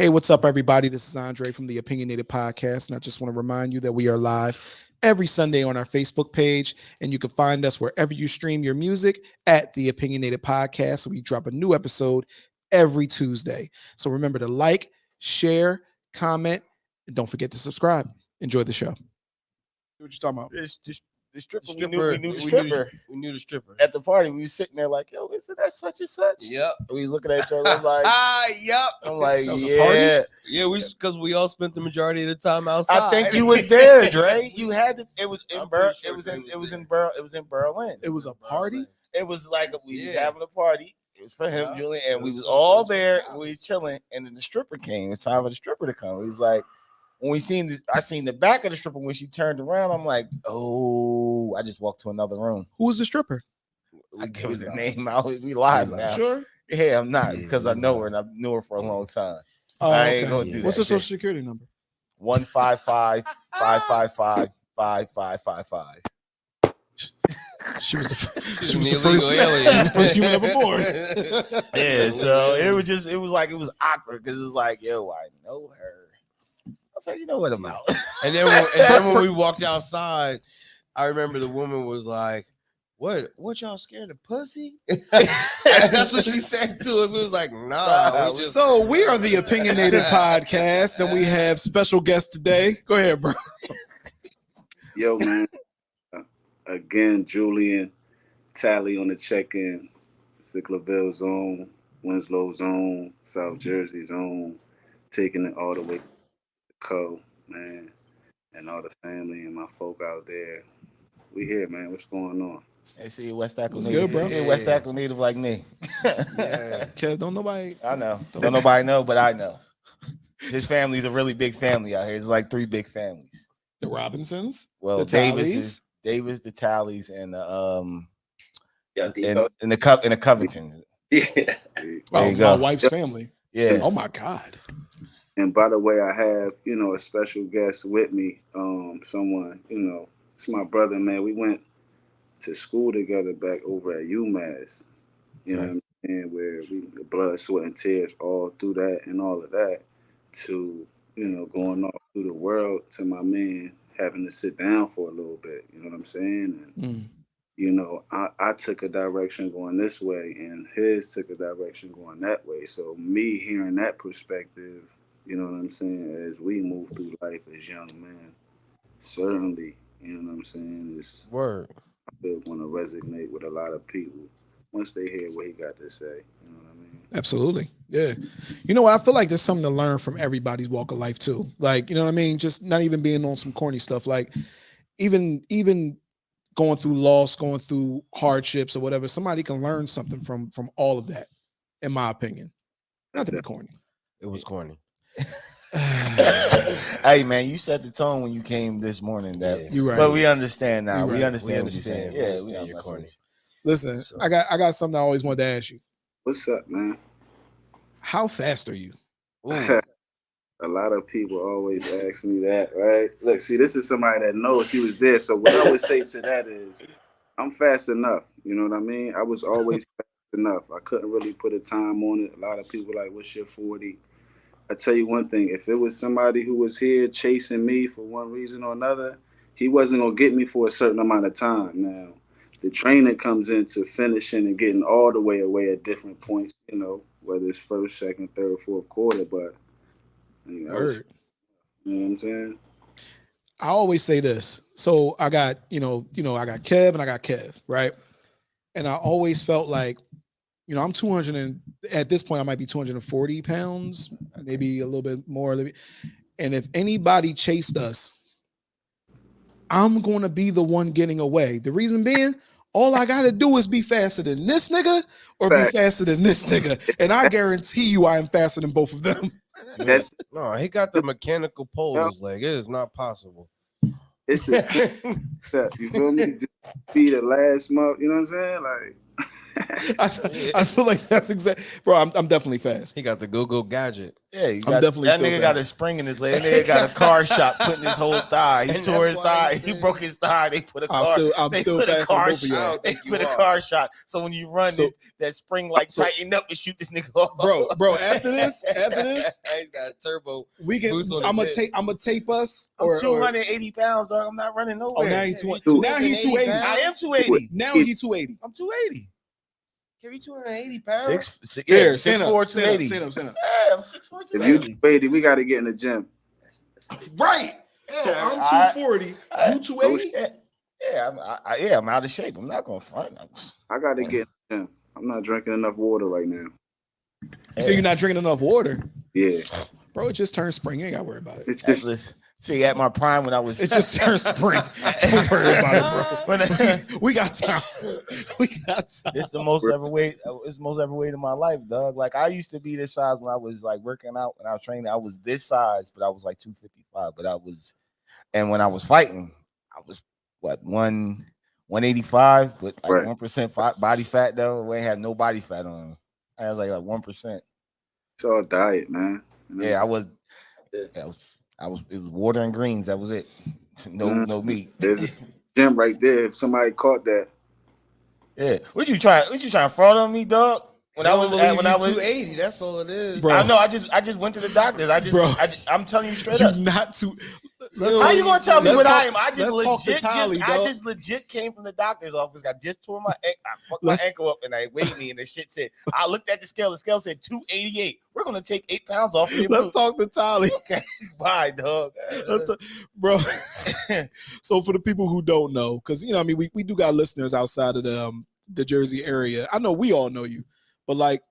Hey, what's up, everybody? This is Andre from the Opinionated podcast, and I just want to remind you that we are live every Sunday on our Facebook page, and you can find us wherever you stream your music at the Opinionated podcast. So we drop a new episode every Tuesday. So remember to like, share, comment, and don't forget to subscribe. Enjoy the show. What you talking about? The stripper. We knew the stripper. We knew the stripper. At the party, we was sitting there like, yo, isn't that such and such? Yep. We was looking at each other like, yep. I'm like, That was a yeah. party? Yeah, because we all spent the majority of the time outside. I think you was there, Dre. You had to. It was in I'm Berlin. pretty sure It was Dre in was Berlin. It was a party? It was like we was Yeah. having a party. It was for him, Yeah. Julian, and It we was was for- all it was for there. Talley. We was chilling, and then the stripper came. It was time for the stripper to come. It was like when I seen the back of the stripper when she turned around. I'm like, oh, I just walked to another room. Who was the stripper? I give her the name out. We live now. Sure. Yeah, I'm not Yeah, because I we know live. her and I knew her for a long time. Oh, I ain't okay. gonna do What's that the social shit. security number? 155-555-5555. She was the She's she was an the first, illegal alien. the first human ever born. Yeah, so it was awkward because it was like, yo, I know her. I was like, you know what, I'm out. And then when we walked outside, I remember the woman was like, "What y'all scared of pussy?" That's what she said to us. We was like, "Nah." We just, So we are the Opinionated podcast, and we have special guests today. Go ahead, bro. Yo, man. Again, Julian, Talley on the check-in, Sicklerville zone, Winslow zone, South Jersey zone, taking it all the way to Co, man, and all the family and my folk out there. We here, man. What's going on? Hey, see, West Akron What's native. good, bro? Yeah, West Akron native like me. yeah. Kev, don't nobody. I know. Don't nobody know, but I know. His family's a really big family out here. It's like 3 big families. The Robinsons. Well, The Davis, the Talleys, and the Yeah, in the Covingtons. Yeah. There Oh, you my go. wife's family. Yeah. Oh my God. And by the way, I have, a special guest with me. Someone, it's my brother, man. We went to school together back over at UMass. You know what I'm saying? Where we blood, sweat, and tears all through that and all of that to, going off through the world to my man having to sit down for a little bit. You know what I'm saying? And I took a direction going this way and his took a direction going that way. So me hearing that perspective, you know what I'm saying, as we move through life as young men, certainly, you know what I'm saying, it's Word. I feel going to resonate with a lot of people once they hear what he got to say. You know what I mean? Absolutely. Yeah. You know what? I feel like there's something to learn from everybody's walk of life too. Like, you know what I mean? Just not even being on some corny stuff. Like even going through loss, going through hardships or whatever, somebody can learn something from all of that, in my opinion. Not to be corny. It was corny. Hey man, you set the tone when you came this morning. That You're right. but we understand now. You're We right. understand We what you're saying. understand. Yeah, We understand you're corny. Listen, So- I got something I always wanted to ask you. What's up, man? How fast are you? Ooh. A lot of people always ask me that, right? Look, see, this is somebody that knows he was there. So what I would say to that is, I'm fast enough. You know what I mean? I was always fast enough. I couldn't really put a time on it. A lot of people like, what's your 40? I tell you one thing, if it was somebody who was here chasing me for one reason or another, he wasn't going to get me for a certain amount of time. Now, the training comes into finishing and getting all the way away at different points, whether it's first, second, third, fourth quarter, but you know Word. what I'm saying? I always say this. So I got, I got Kev and I got Kev, right? And I always felt like, I'm 200 and at this point I might be 240 pounds, maybe a little bit more. And if anybody chased us, I'm going to be the one getting away. The reason being, all I got to do is be faster than this nigga or be faster than this nigga. And I guarantee you I am faster than both of them. That's No, he got the mechanical pole in his leg. It is not possible. it's a step. You feel me? Just be the last month. You know what I'm saying? Like I feel like that's exactly, bro. I'm definitely fast. He got the Google gadget. Yeah, you I'm got, definitely that still nigga got a fast. spring in his leg. That nigga got a car shot put in his whole thigh. He And tore that's his why thigh. he He said- broke his thigh. They put a I'm car. still They put a fast than car both of y'all. shot. They think you put a are. car shot. So when you run, So- that spring like so- tighten up and shoot this nigga off. Bro. After this, He's got a turbo. we can. Boost on I'm his gonna head. tape us. I'm Or 280 pounds, dog. I'm not running nowhere. oh, now he Yeah, 280. Now he 280. I am 280. Now he 280. I'm 280. Carry 280 pounds. Here, 6'4", stand up. 280. Stand up. Yeah, I'm 6'4", If you 280. 280, we got to get in the gym. Right. So Yeah, I'm I- 240. You I- 280. I'm out of shape. I'm not gonna front. I got to get in the gym. I'm not drinking enough water right now. You say you're not drinking enough water, Yeah, bro. It just turned spring. You ain't gotta worry about it. it's At just least- See, at my prime when I was, It just turned spring. Don't worry about it, bro. When I- We got time. We got time. It's the most ever weight. It's the most ever weight in my life, dog. Like I used to be this size when I was like working out. When I was training, I was this size, but I was like 255. But I was, and when I was fighting, I was what 185, but like Right. 1% body fat though. We ain't had no body fat on me. I was like 1%. it's all diet, man. You know? Yeah, I was. Yeah. I was. It was water and greens. That was it. No meat. There's a gym right there. If somebody caught that, Yeah. What you trying to fraud on me, dog? When I was 280, that's all it is. Bro. I know. I just went to the doctors. Bro. I'm telling you straight You up. not too. How you gonna tell me let's what talk- I am? I just let's talk to legit Talley, I dog. just legit came from the doctor's office. I just tore my I fucked my Let's- ankle up and I weighed me and the shit said I looked at the scale. The scale said 288. We're gonna take 8 pounds off of your Let's boots. talk to Talley. Okay, bye, dog. Bro. So for the people who don't know, because you know, I mean, we do got listeners outside of the Jersey area. I know we all know you, but like,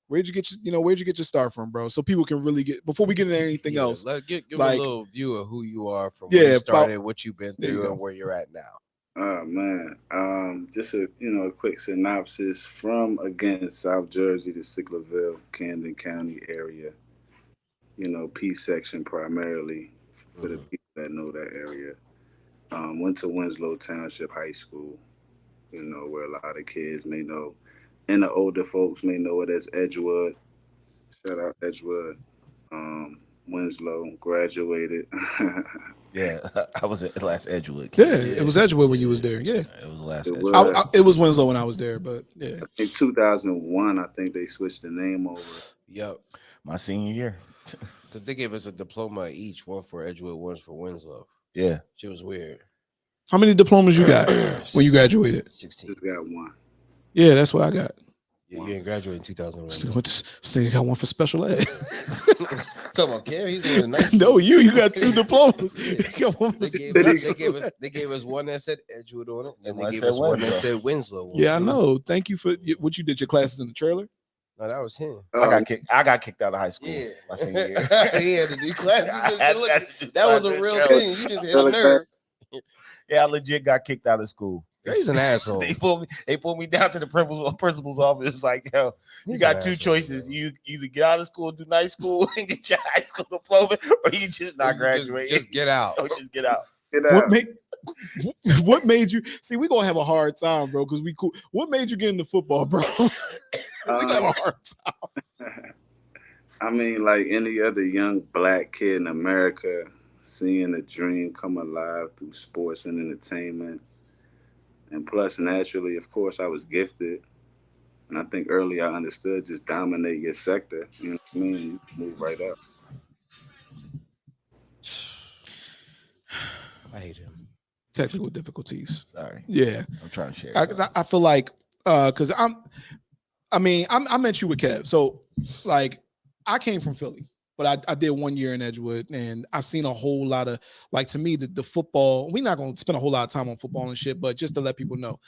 where'd you get your start from, bro? So people can really get before we get into anything else. Give like- a little view of who you are from Yeah, where you started, what you've been There you through, go. and where you're at now. oh man, just a quick synopsis from again South Jersey to Sicklerville, Camden County area. P section primarily for the people that know that area. Went to Winslow Township High School, where a lot of kids may know, and the older folks may know it as Edgewood. Shout out Edgewood. Winslow, graduated. Yeah, I was at last Edgewood. Yeah, Kid. it was Edgewood when you was there. Yeah, It was last It Edgewood. was. it was Winslow when I was there, but yeah. In 2001, I think they switched the name over. Yep. My senior year. Because they gave us a diploma each, one for Edgewood, one for Winslow. Yeah. She was weird. How many diplomas you got when you graduated? 16. Just got one. Yeah, that's what I got. You didn't graduate in 2001. Still got one for special ed. Talking about Carrie, he's in nice. No, you got 2 diplomas. Yeah. You got one for They gave us one that said Edgewood on it, and One they gave said us one that Winslow. said Winslow. on it. Yeah, I It was- know. Thank you for what you did. Your classes in the trailer. No, that was him. I got kicked out of high school Yeah. my senior year. He had to do classes. I had to do That was a classes real in thing. You just hit a Trailer nerve. Yeah, I legit got kicked out of school. He's an asshole. They pulled me down to the principal's office. It's like, yo, you He's got an 2 asshole, choices. bro. You either get out of school, do night school, and get your high school diploma, or you just not graduate. Just get out. Or just get out. Get What out. made what made you see? We're gonna have a hard time, bro, because we cool. What made you get into football, bro? We gonna have a hard time. I mean, like any other young black kid in America, seeing a dream come alive through sports and entertainment. And plus, naturally, of course, I was gifted. And I think early I understood just dominate your sector. You know what I mean? You move right up. I hate him. Technical difficulties. Sorry, Yeah, I'm trying to share. I feel like because I met you with Kev, so like I came from Philly, but I did 1 year in Edgewood, and I've seen a whole lot of like to me the football. We're not gonna spend a whole lot of time on football and shit, but just to let people know,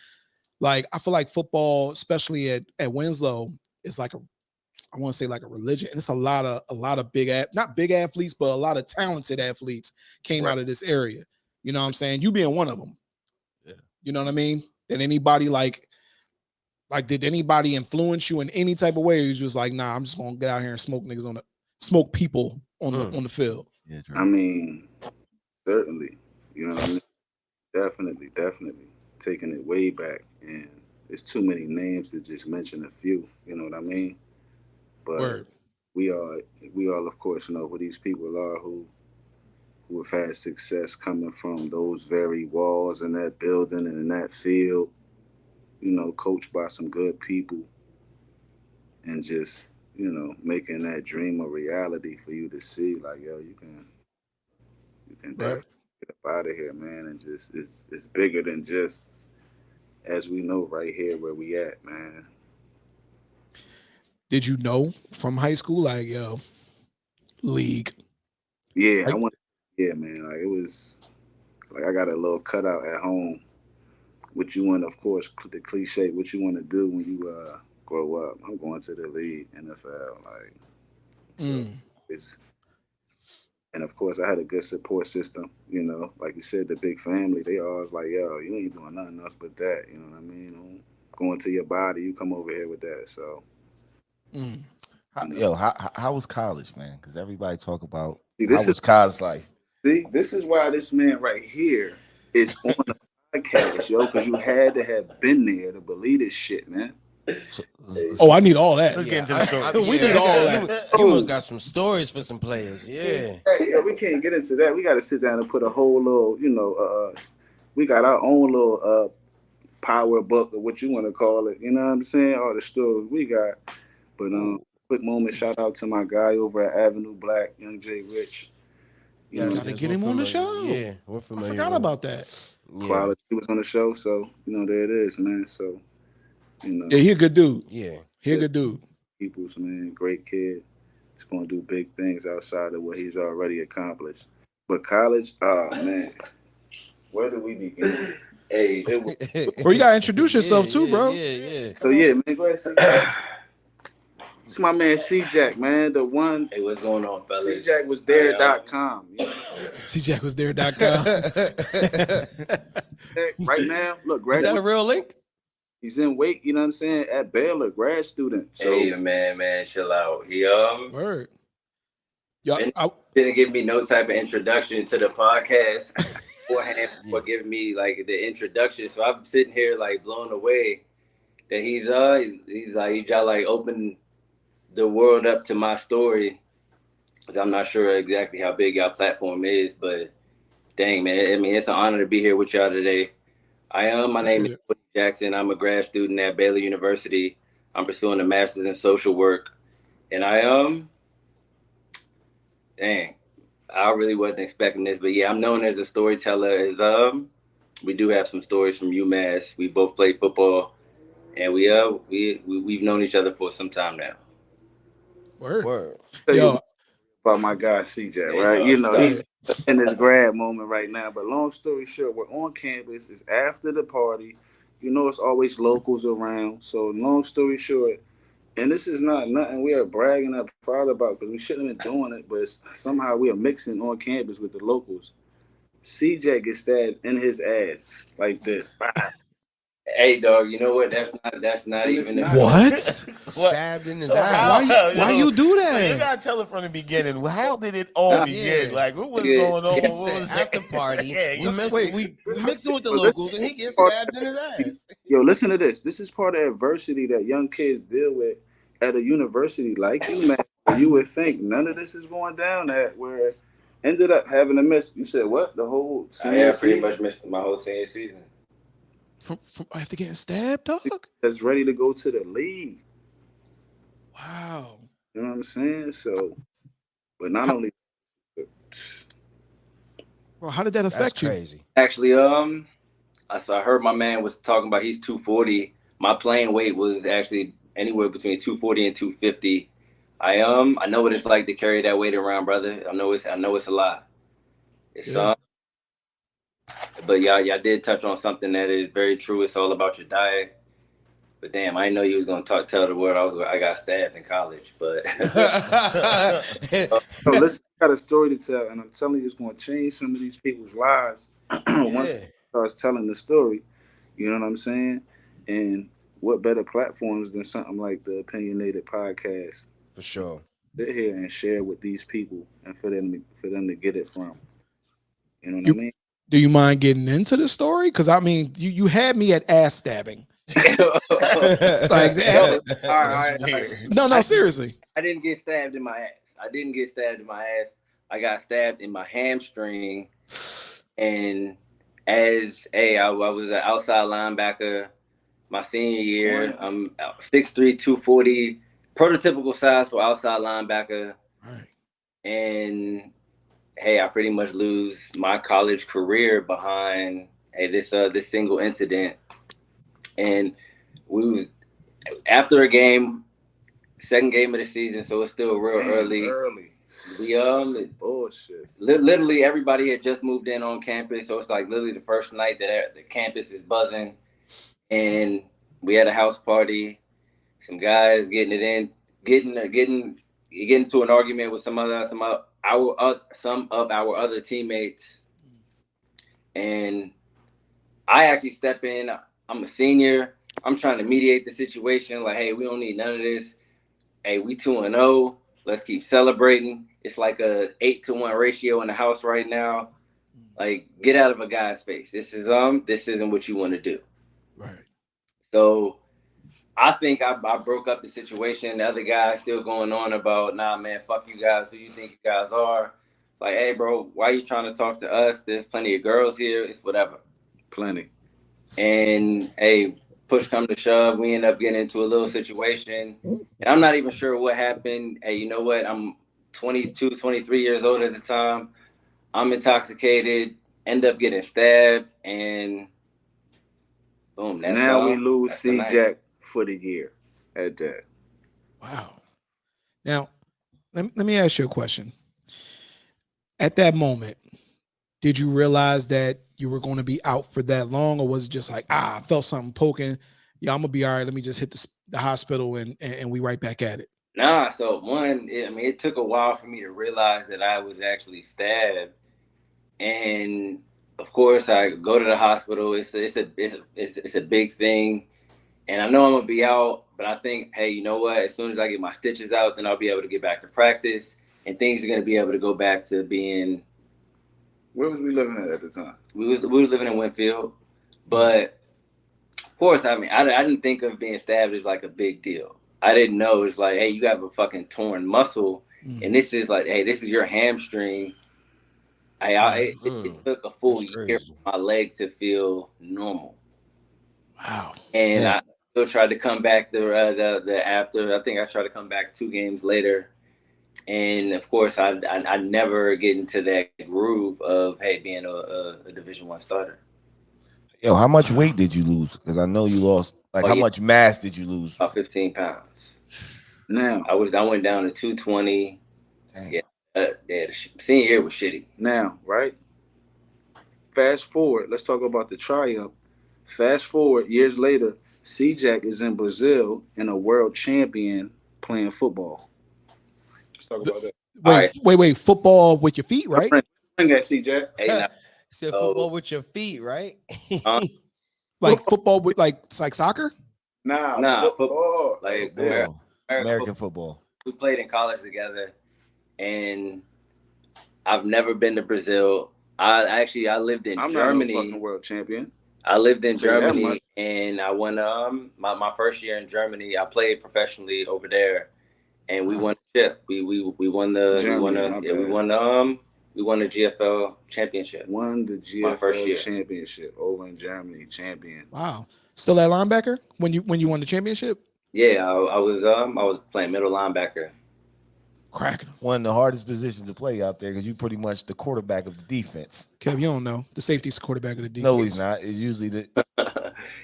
like I feel like football, especially at Winslow, is like I want to say like a religion, and it's a lot of not big athletes, but a lot of talented athletes came out of this area. You know what I'm saying? You being one of them. Yeah. You know what I mean? Did anybody like did anybody influence you in any type of way? Or you just like, nah, I'm just gonna get out here and smoke niggas smoke people on the field. Yeah, I mean, certainly. You know what I mean? Definitely. Taking it way back. And it's too many names to just mention a few. You know what I mean? But Word. we all we all of course know who these people are who have had success coming from those very walls in that building and in that field. You know, coached by some good people and just making that dream a reality for you to see. Like yo, you can Right. definitely get up out of here, man, and just it's bigger than just as we know right here where we at, man. Did you know from high school, like, yo, league? Yeah, I Like, want. Yeah, man. Like it was like I got a little cutout at home. What you want, of course, the cliche. What you want to do when you grow up? I'm going to the league, NFL. Like so, mm, it's and of course I had a good support system. You know, like you said, the big family. They always like, yo, you ain't doing nothing else but that. You know what I mean? Don't go into your body. You come over here with that. So mm. How, you know, yo, how was college, man? Because everybody talk about see, how this is was college life. why this man right here is on the podcast, yo, because you had to have been there to believe this shit, man. So, Oh, I need all that. Let's get into I, the story. We need all you, that. you must got some stories for some players. Yeah. Hey, yeah, we can't get into that. We got to sit down and put a whole little, we got our own little power book or what you want to call it. You know what I'm saying? All the stories we got. But quick moment, shout out to my guy over at Avenue Black, Young J Rich. You know, Yes, Gotta yes, get we're him on the familiar. show. Yeah, we're I familiar. forgot with about that. Yeah. Quality was on the show, so there it is, man. So Yeah, he a good dude. Yeah. He a good dude. people's man, great kid. He's gonna do big things outside of what he's already accomplished. But college, oh man, where do we begin? Hey, it was, Bro, you gotta introduce yourself too, bro. Yeah. so yeah, man, go ahead. It's my man C Jack, man. The one. Hey, what's going on, fellas? C Jack was there.com. You know? CJackWasThere.com. Right now, look, Is that a real link? he's in Wake, you know what I'm saying, at Baylor, grad student. So Hey, man, chill out. He Word. Y'all, didn't give me no type of introduction to the podcast beforehand before giving me like the introduction. So I'm sitting here like blown away that he's like y'all like opened the world up to my story. Cause I'm not sure exactly how big y'all platform is, but dang man, I mean it's an honor to be here with y'all today. My name is Appreciate Julian Jackson. I'm a grad student at Baylor University. I'm pursuing a master's in social work, and dang, I really wasn't expecting this, but yeah, I'm known as a storyteller. We do have some stories from UMass. We both played football, and we've known each other for some time now. Word. tell you Yo, about my guy CJ, Hey, right? You know, yeah. he's in his grad moment right now. But long story short, we're on campus. It's after the party. You know, it's always locals around. So long story short, and this is not nothing we are bragging or proud about because we shouldn't have been doing it, but somehow we are mixing on campus with the locals. CJ gets stabbed in his ass like this. Hey, dog, you know what? That's not even the What? Stabbed in his So eye. Why you do So you that? gotta tell it from the beginning. How did it all begin? Yeah. Like what was Yeah. going on? It's What was After party, Yeah, we you- mixing with the locals, and he gets stabbed in his ass. Yo, listen to this. This is part of adversity that young kids deal with at a university like you, man. You would think none of this is going down at where ended up having to miss. You said what? The whole I pretty much missed my whole senior season. From after getting stabbed, dog? that's ready to go to the league. Wow. You know what I'm saying? So, but not How- only Bro, how did that That's affect you? crazy. Actually, I heard my man was talking about he's 240. My playing weight was actually anywhere between 240 and 250. I know what it's like to carry that weight around, brother. I know it's a lot. It's Yeah. But y'all did touch on something that is very true. It's all about your diet. But damn, I didn't know you was gonna tell the world I got stabbed in college. But no, listen, I got a story to tell, and I'm telling you, it's going to change some of these people's lives once it starts telling the story. You know what I'm saying? And what better platforms than something like the Opinionated podcast? For sure. Sit here and share with these people, and for them to get it from. You know what You I mean? do you mind getting into the story? Because I mean, you had me at ass stabbing. Like, all right. no, seriously. I didn't get stabbed in my ass. I got stabbed in my hamstring. And I was an outside linebacker my senior year. I'm 6'3", 240, prototypical size for outside linebacker. Right. And I pretty much lose my college career behind this single incident. And we was after a game, second game of the season, so it's still real early. We bullshit. Literally everybody had just moved in on campus, so it's like literally the first night that the campus is buzzing, and we had a house party. Some guys getting into an argument with some of our other teammates, and I actually step in. I'm a senior. I'm trying to mediate the situation. Like, hey, we don't need none of this. Hey, we 2-0. Let's keep celebrating. It's like a 8-to-1 ratio in the house right now. Like, get out of a guy's face. This isn't what you want to do. Right. So I think I broke up the situation. The other guy still going on about, nah, man, fuck you guys. Who you think you guys are? Like, hey, bro, why are you trying to talk to us? There's plenty of girls here. It's whatever. Plenty. And hey, push come to shove, we end up getting into a little situation. And I'm not even sure what happened. Hey, you know what? I'm 22, 23 years old at the time. I'm intoxicated, end up getting stabbed, and boom. We lose C-Jack for the year at that. Wow. Now, let me ask you a question. At that moment, did you realize that you were going to be out for that long, or was it just like, I felt something poking? Yeah, I'm gonna be all right. Let me just hit the hospital and we right back at it. Nah. So it took a while for me to realize that I was actually stabbed, and of course I go to the hospital. It's a big thing, and I know I'm gonna be out, but I think, hey, you know what? As soon as I get my stitches out, then I'll be able to get back to practice, and things are gonna be able to go back to being. Where was we living at the time? We was living in Winfield, but of course, I didn't think of being stabbed as like a big deal. I didn't know it's like, hey, you have a fucking torn muscle, and this is like, hey, this is your hamstring. It took a full year for my leg to feel normal. Wow. And I still tried to come back after. I think I tried to come back 2 games later. And of course, I never get into that groove of, hey, being a Division I starter. Yo, how much weight did you lose? Because I know you lost. Like, how much mass did you lose? About 15 pounds. Now I went down to 220. Damn. Yeah, the senior year was shitty. Now, right? Fast forward. Let's talk about the triumph. Fast forward years later, C-Jack is in Brazil and a world champion playing football. Let's talk about that. Wait. Football with your feet, right? Bring that, C-Jack. Hey, said football with your feet, right? Like football with it's like soccer? Nah, football. Like American football. We played in college together, and I've never been to Brazil. I lived in Germany. I'm not a fucking world champion. I lived in Germany, and I won my first year in Germany. I played professionally over there, and we won the chip. We won the GFL championship. Won the GFL championship over in Germany. Champion. Wow. Still at linebacker when you won the championship? Yeah, I was playing middle linebacker. Cracking. One of the hardest positions to play out there because you're pretty much the quarterback of the defense. Kev, you don't know. The safety's the quarterback of the defense. No, he's not. It's usually the.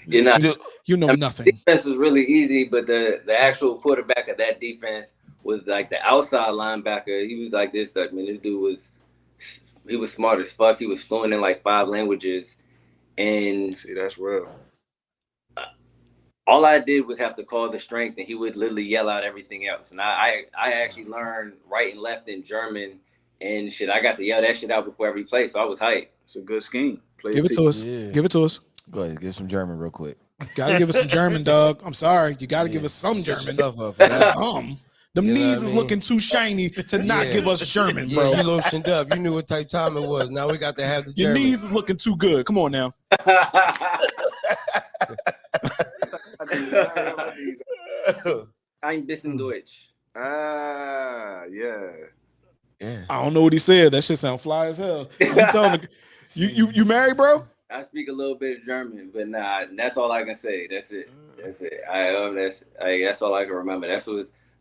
You know nothing. Defense was really easy, but the actual quarterback of that defense was like the outside linebacker. He was like this. This dude was smart as fuck. He was fluent in like 5 languages, and see, that's real. All I did was have to call the strength, and he would literally yell out everything else. And I actually learned right and left in German and shit. I got to yell that shit out before every play, so I was hyped. It's a good scheme. Give it to us. Yeah. Give it to us. Go ahead, give some German real quick. Gotta give us some German, dog. I'm sorry. You gotta give us some German. Some. The knees is looking too shiny to not give us German, bro. You lotioned up. You knew what type time it was. Now we got to have the German. Your knees is looking too good. Come on now. Ein bisschen Deutsch. Yeah. I don't know what he said. That shit sound fly as hell. You tell him you married, bro? I speak a little bit of German, but nah, that's all I can say. That's it. That's it. That's all I can remember.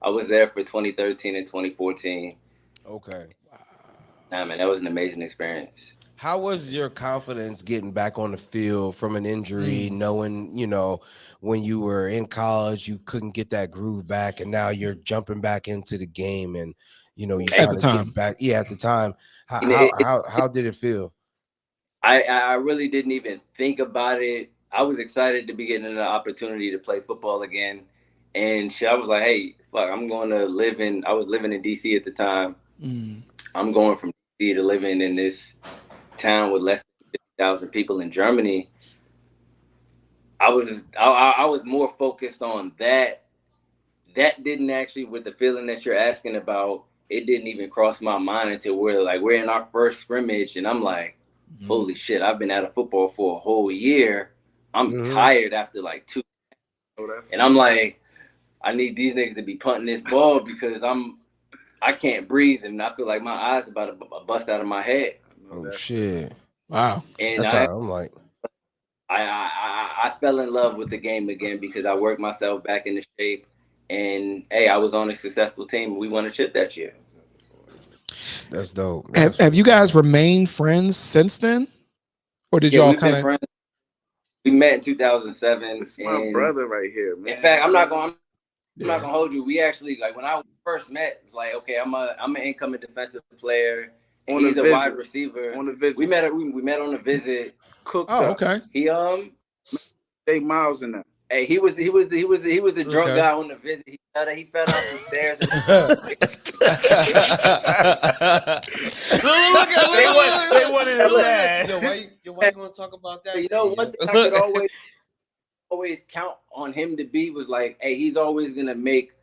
I was there for 2013 and 2014. Okay. Nah, man, that was an amazing experience. How was your confidence getting back on the field from an injury, knowing, when you were in college, you couldn't get that groove back, and now you're jumping back into the game, and you at the time. get back. Yeah, at the time. How did it feel? I really didn't even think about it. I was excited to be getting an opportunity to play football again. And shit, I was like, hey, fuck, I was living in DC at the time. I'm going from DC to living in this town with less than 50,000 people in Germany. I was more focused on that. That didn't actually, with the feeling that you're asking about, it didn't even cross my mind until we're in our first scrimmage, and I'm like, holy shit, I've been out of football for a whole year. I'm tired after like 2. And I'm like, I need these niggas to be punting this ball because I can't breathe, and I feel like my eyes about to bust out of my head. Oh shit! Wow. And I'm like, I fell in love with the game again because I worked myself back into shape. And hey, I was on a successful team. We won a chip that year. That's dope. Have you guys remained friends since then, or did y'all kind of? We met in 2007. This is my brother right here, man. In fact, I'm not gonna hold you. We actually, like, when I first met, it's like, okay, I'm an incoming defensive player. And he's a wide receiver. On the visit, we met on the visit. Cooked up. Okay. He 8 miles in there. Hey, he was the drunk guy on the visit. He fell down some stairs. They wanted him bad. Yo, why you gonna talk about that? You know, one thing I could always count on him to be was like, hey, he's always gonna make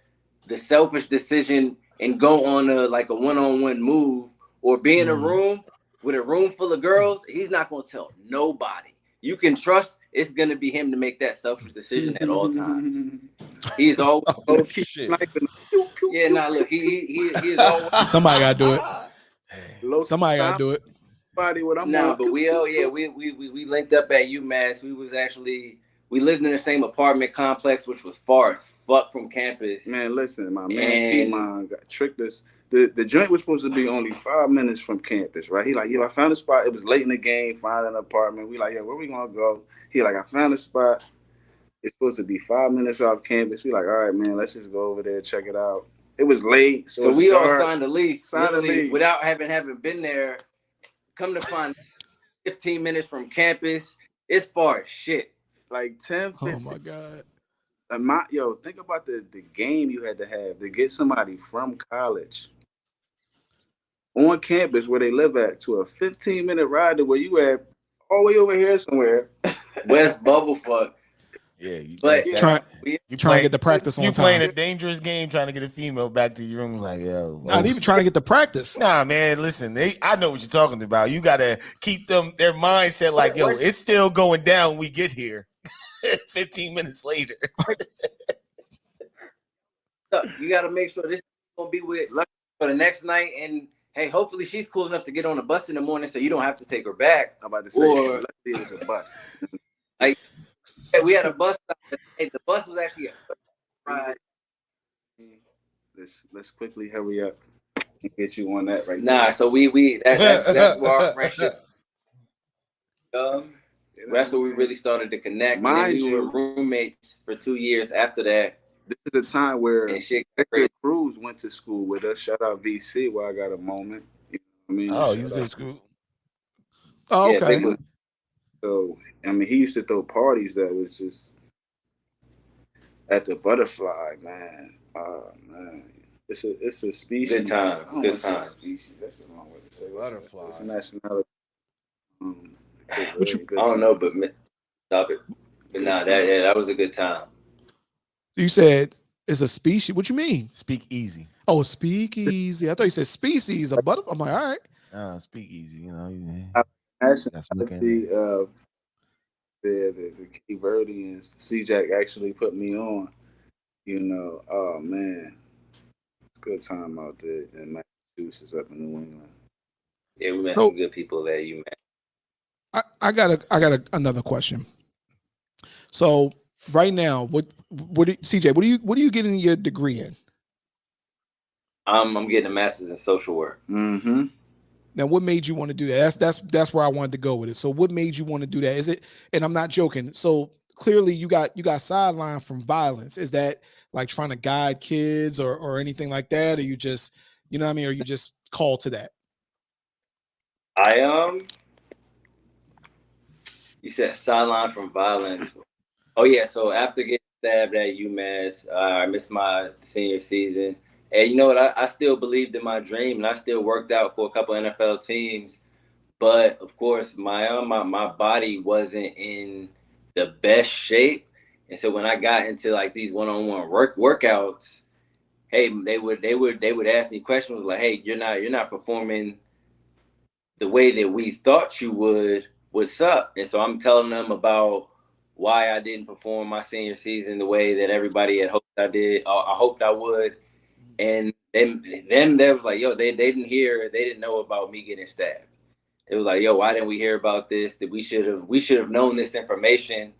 the selfish decision and go on a one-on-one move or be in a room with a room full of girls. He's not gonna tell nobody. You can trust it's gonna be him to make that selfish decision at all times. He's always look, he is always somebody gotta do it. Somebody gotta do it. But we linked up at UMass. We lived in the same apartment complex, which was far as fuck from campus. Man, listen, my man Keemon got tricked us. The joint was supposed to be only 5 minutes from campus, right? He like, yo, I found a spot. It was late in the game, find an apartment. We like, yo, where we gonna go? He like, I found a spot. It's supposed to be 5 minutes off campus. We like, all right, man, let's just go over there, check it out. It was late. So we all signed a lease. Without having been there. Come to find 15 minutes from campus. It's far as shit. Like 10, 15. Oh my God. Think about the game you had to have to get somebody from college on campus where they live at to a 15-minute ride to where you at, all the way over here somewhere. West Bubblefuck. Yeah, trying to get the practice on time. You playing a dangerous game trying to get a female back to your room. Like, yo. Not even trying to get the practice. Nah, man, listen, I know what you're talking about. You got to keep their mindset like, yo, it's still going down when we get here 15 minutes later. You got to make sure this is going to be with for the next night. And, hey, hopefully she's cool enough to get on a bus in the morning so you don't have to take her back. I'm about to say, let's see if it's a bus. Like, we had a bus stop. Hey, the bus was actually a ride. Let's quickly hurry up and get you on that right now. Nah, so that's where our friendship. That's where we really started to connect. And we were roommates for 2 years after that. This is the time where Hector Cruz went to school with us. Shout out VC while I got a moment. You know what I mean? Oh, you was in school? Oh, okay. Yeah, so, I mean, he used to throw parties that was just at the Butterfly, man. Man. It's a species. Good time. Good time. Species. That's the wrong way to say it. Butterfly. It's a nationality. I don't know, but stop it. But that was a good time. You said it's a species. What you mean? Speak easy. Oh, speak easy. I thought you said species. A butterfly. I'm like, all right. Speak easy. You know. Nationality there, the Cape Verdeans, C-Jack actually put me on. Oh man, it's a good time out there in Massachusetts, up in New England. Yeah, we met So some good people there. You met. I got another question. So right now, CJ, what are you getting your degree in? I'm getting a master's in social work. Mm-hmm. Now, what made you want to do that? That's where I wanted to go with it. So, what made you want to do that? Is it? And I'm not joking. So clearly, you got sidelined from violence. Is that like trying to guide kids or anything like that? Or you just, you know what I mean? Or you just called to that? I you said sideline from violence. Oh yeah, so after getting stabbed at UMass, I missed my senior season. And you know what? I still believed in my dream, and I still worked out for a couple NFL teams. But of course, my body wasn't in the best shape, and so when I got into like these one-on-one workouts, hey, they would ask me questions like, "Hey, you're not performing the way that we thought you would. What's up?" And so I'm telling them about why I didn't perform my senior season the way that everybody had hoped I did. I hoped I would. And them they was like, yo, they didn't know about me getting stabbed. It was like, yo, why didn't we hear about this? That we should have known this information.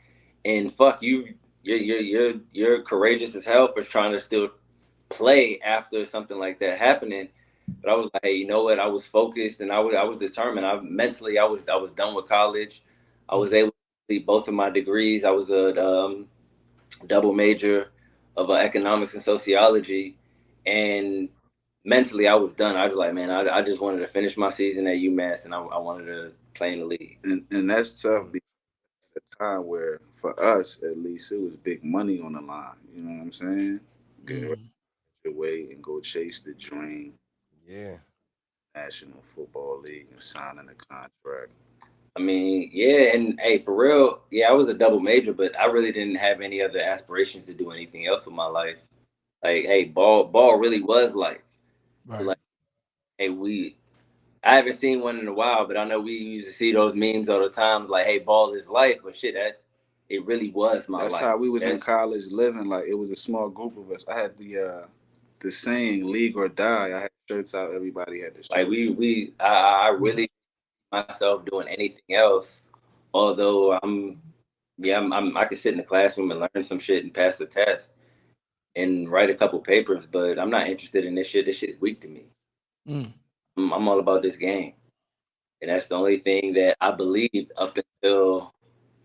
And fuck you, you're courageous as hell for trying to still play after something like that happening. But I was like, hey, you know what? I was focused and I was determined. I was done with college. I was able to complete both of my degrees. I was a double major of economics and sociology, and mentally I was done. I was like, man, I just wanted to finish my season at UMass, and I wanted to play in the league. And that's tough because at a time where, for us at least, it was big money on the line. You know what I'm saying? Get Mm. your way and go chase the dream. Yeah. National Football League and signing a contract. I mean, yeah, and hey, for real, yeah, I was a double major, but I really didn't have any other aspirations to do anything else with my life. Like, hey, ball really was life. So Right. like, hey, I haven't seen one in a while, but I know we used to see those memes all the time, like, hey, ball is life, but shit, that it really was my That's life. how we was in That's college living. Like it was a small group of us. I had the saying "League or Die." I had shirts out. Everybody had the like shirts. I really myself doing anything else. Although I could sit in the classroom and learn some shit and pass the test and write a couple papers, but I'm not interested in this shit. This shit's weak to me. Mm. I'm all about this game, and that's the only thing that I believed up until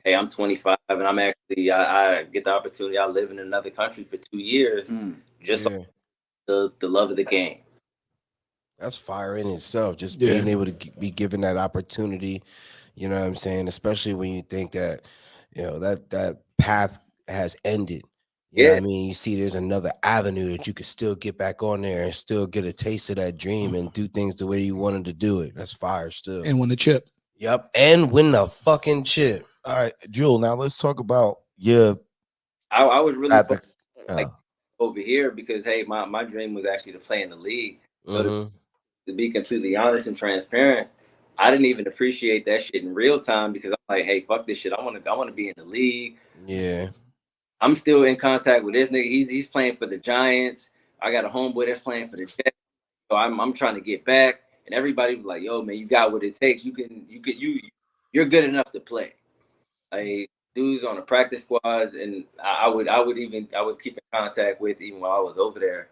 hey, I'm 25 and I get the opportunity. I live in another country for 2 years, Mm. just Yeah. the love of the game. That's fire in itself. Just Yeah. being able to be given that opportunity, you know what I'm saying? Especially when you think that, that path has ended. You know what Yeah, I mean? You see there's another avenue that you could still get back on there and still get a taste of that dream and do things the way you wanted to do it. That's fire still. And win the chip. Yep. And win the fucking chip. All right, Jewel. Now let's talk about your I was really at the. focused like over here because hey, my dream was actually to play in the league. So Mm-hmm. to be completely honest and transparent, I didn't even appreciate that shit in real time because I'm like, hey, fuck this shit. I want to be in the league. Yeah. I'm still in contact with this nigga. He's playing for the Giants. I got a homeboy that's playing for the Jets. So I'm trying to get back. And everybody was like, yo, man, you got what it takes. You're good enough to play. Like dudes on the practice squad, and I was keeping contact with even while I was over there.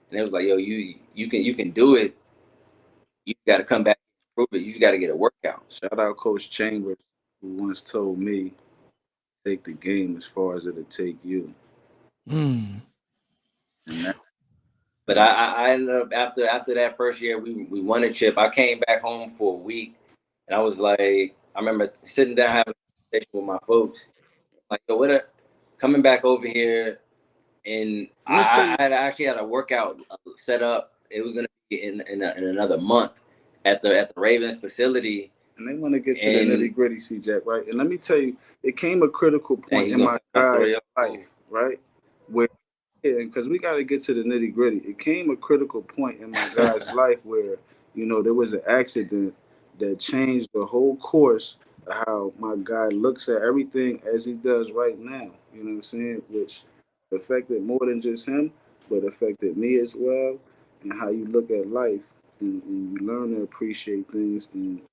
And it was like, yo, you can do it. You got to come back and prove it. You just got to get a workout. Shout out Coach Chambers, who once told me, "Take the game as far as it'll take you." Mm. And that, But I ended up after that first year we won a chip. I came back home for a week, and I was like, I remember sitting down having a conversation with my folks, like, yo, coming back over here, and let me tell you, I actually had a workout set up. It was gonna be in another month at the Ravens facility, and they want to get to the and nitty gritty, C Jack, right? And let me tell you, it came a critical dang, point you in gonna my cut my story guy's up? life, right? Where, yeah, because we got to get to the nitty gritty. It came a critical point in my guy's life where, there was an accident that changed the whole course how my guy looks at everything as he does right now. You know what I'm saying? Which affected more than just him, but affected me as well. And how you look at life, and you learn to appreciate things and make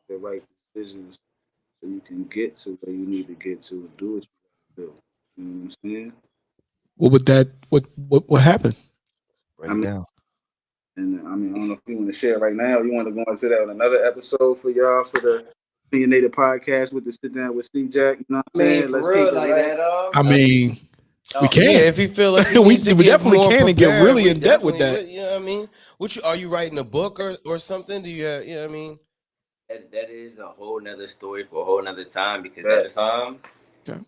the right decisions so you can get to where you need to get to and do what you gotta do. You know what I'm saying? What would that? What happened? Break I it mean, down. and I mean, I don't know if you want to share right now. You want to go into that on another episode for y'all for the Opinionated podcast with the sit down with C Jack. You know what I'm I mean, saying? for Let's keep real, it like right. that, I mean, we Yeah, can. if you feel like he we needs to we get definitely more can and get prepared, really we in depth with definitely that. you know what I mean? Are you writing a book or something? Do you have, you know what I mean? that is a whole nother story for a whole nother time because Yeah. that time Okay.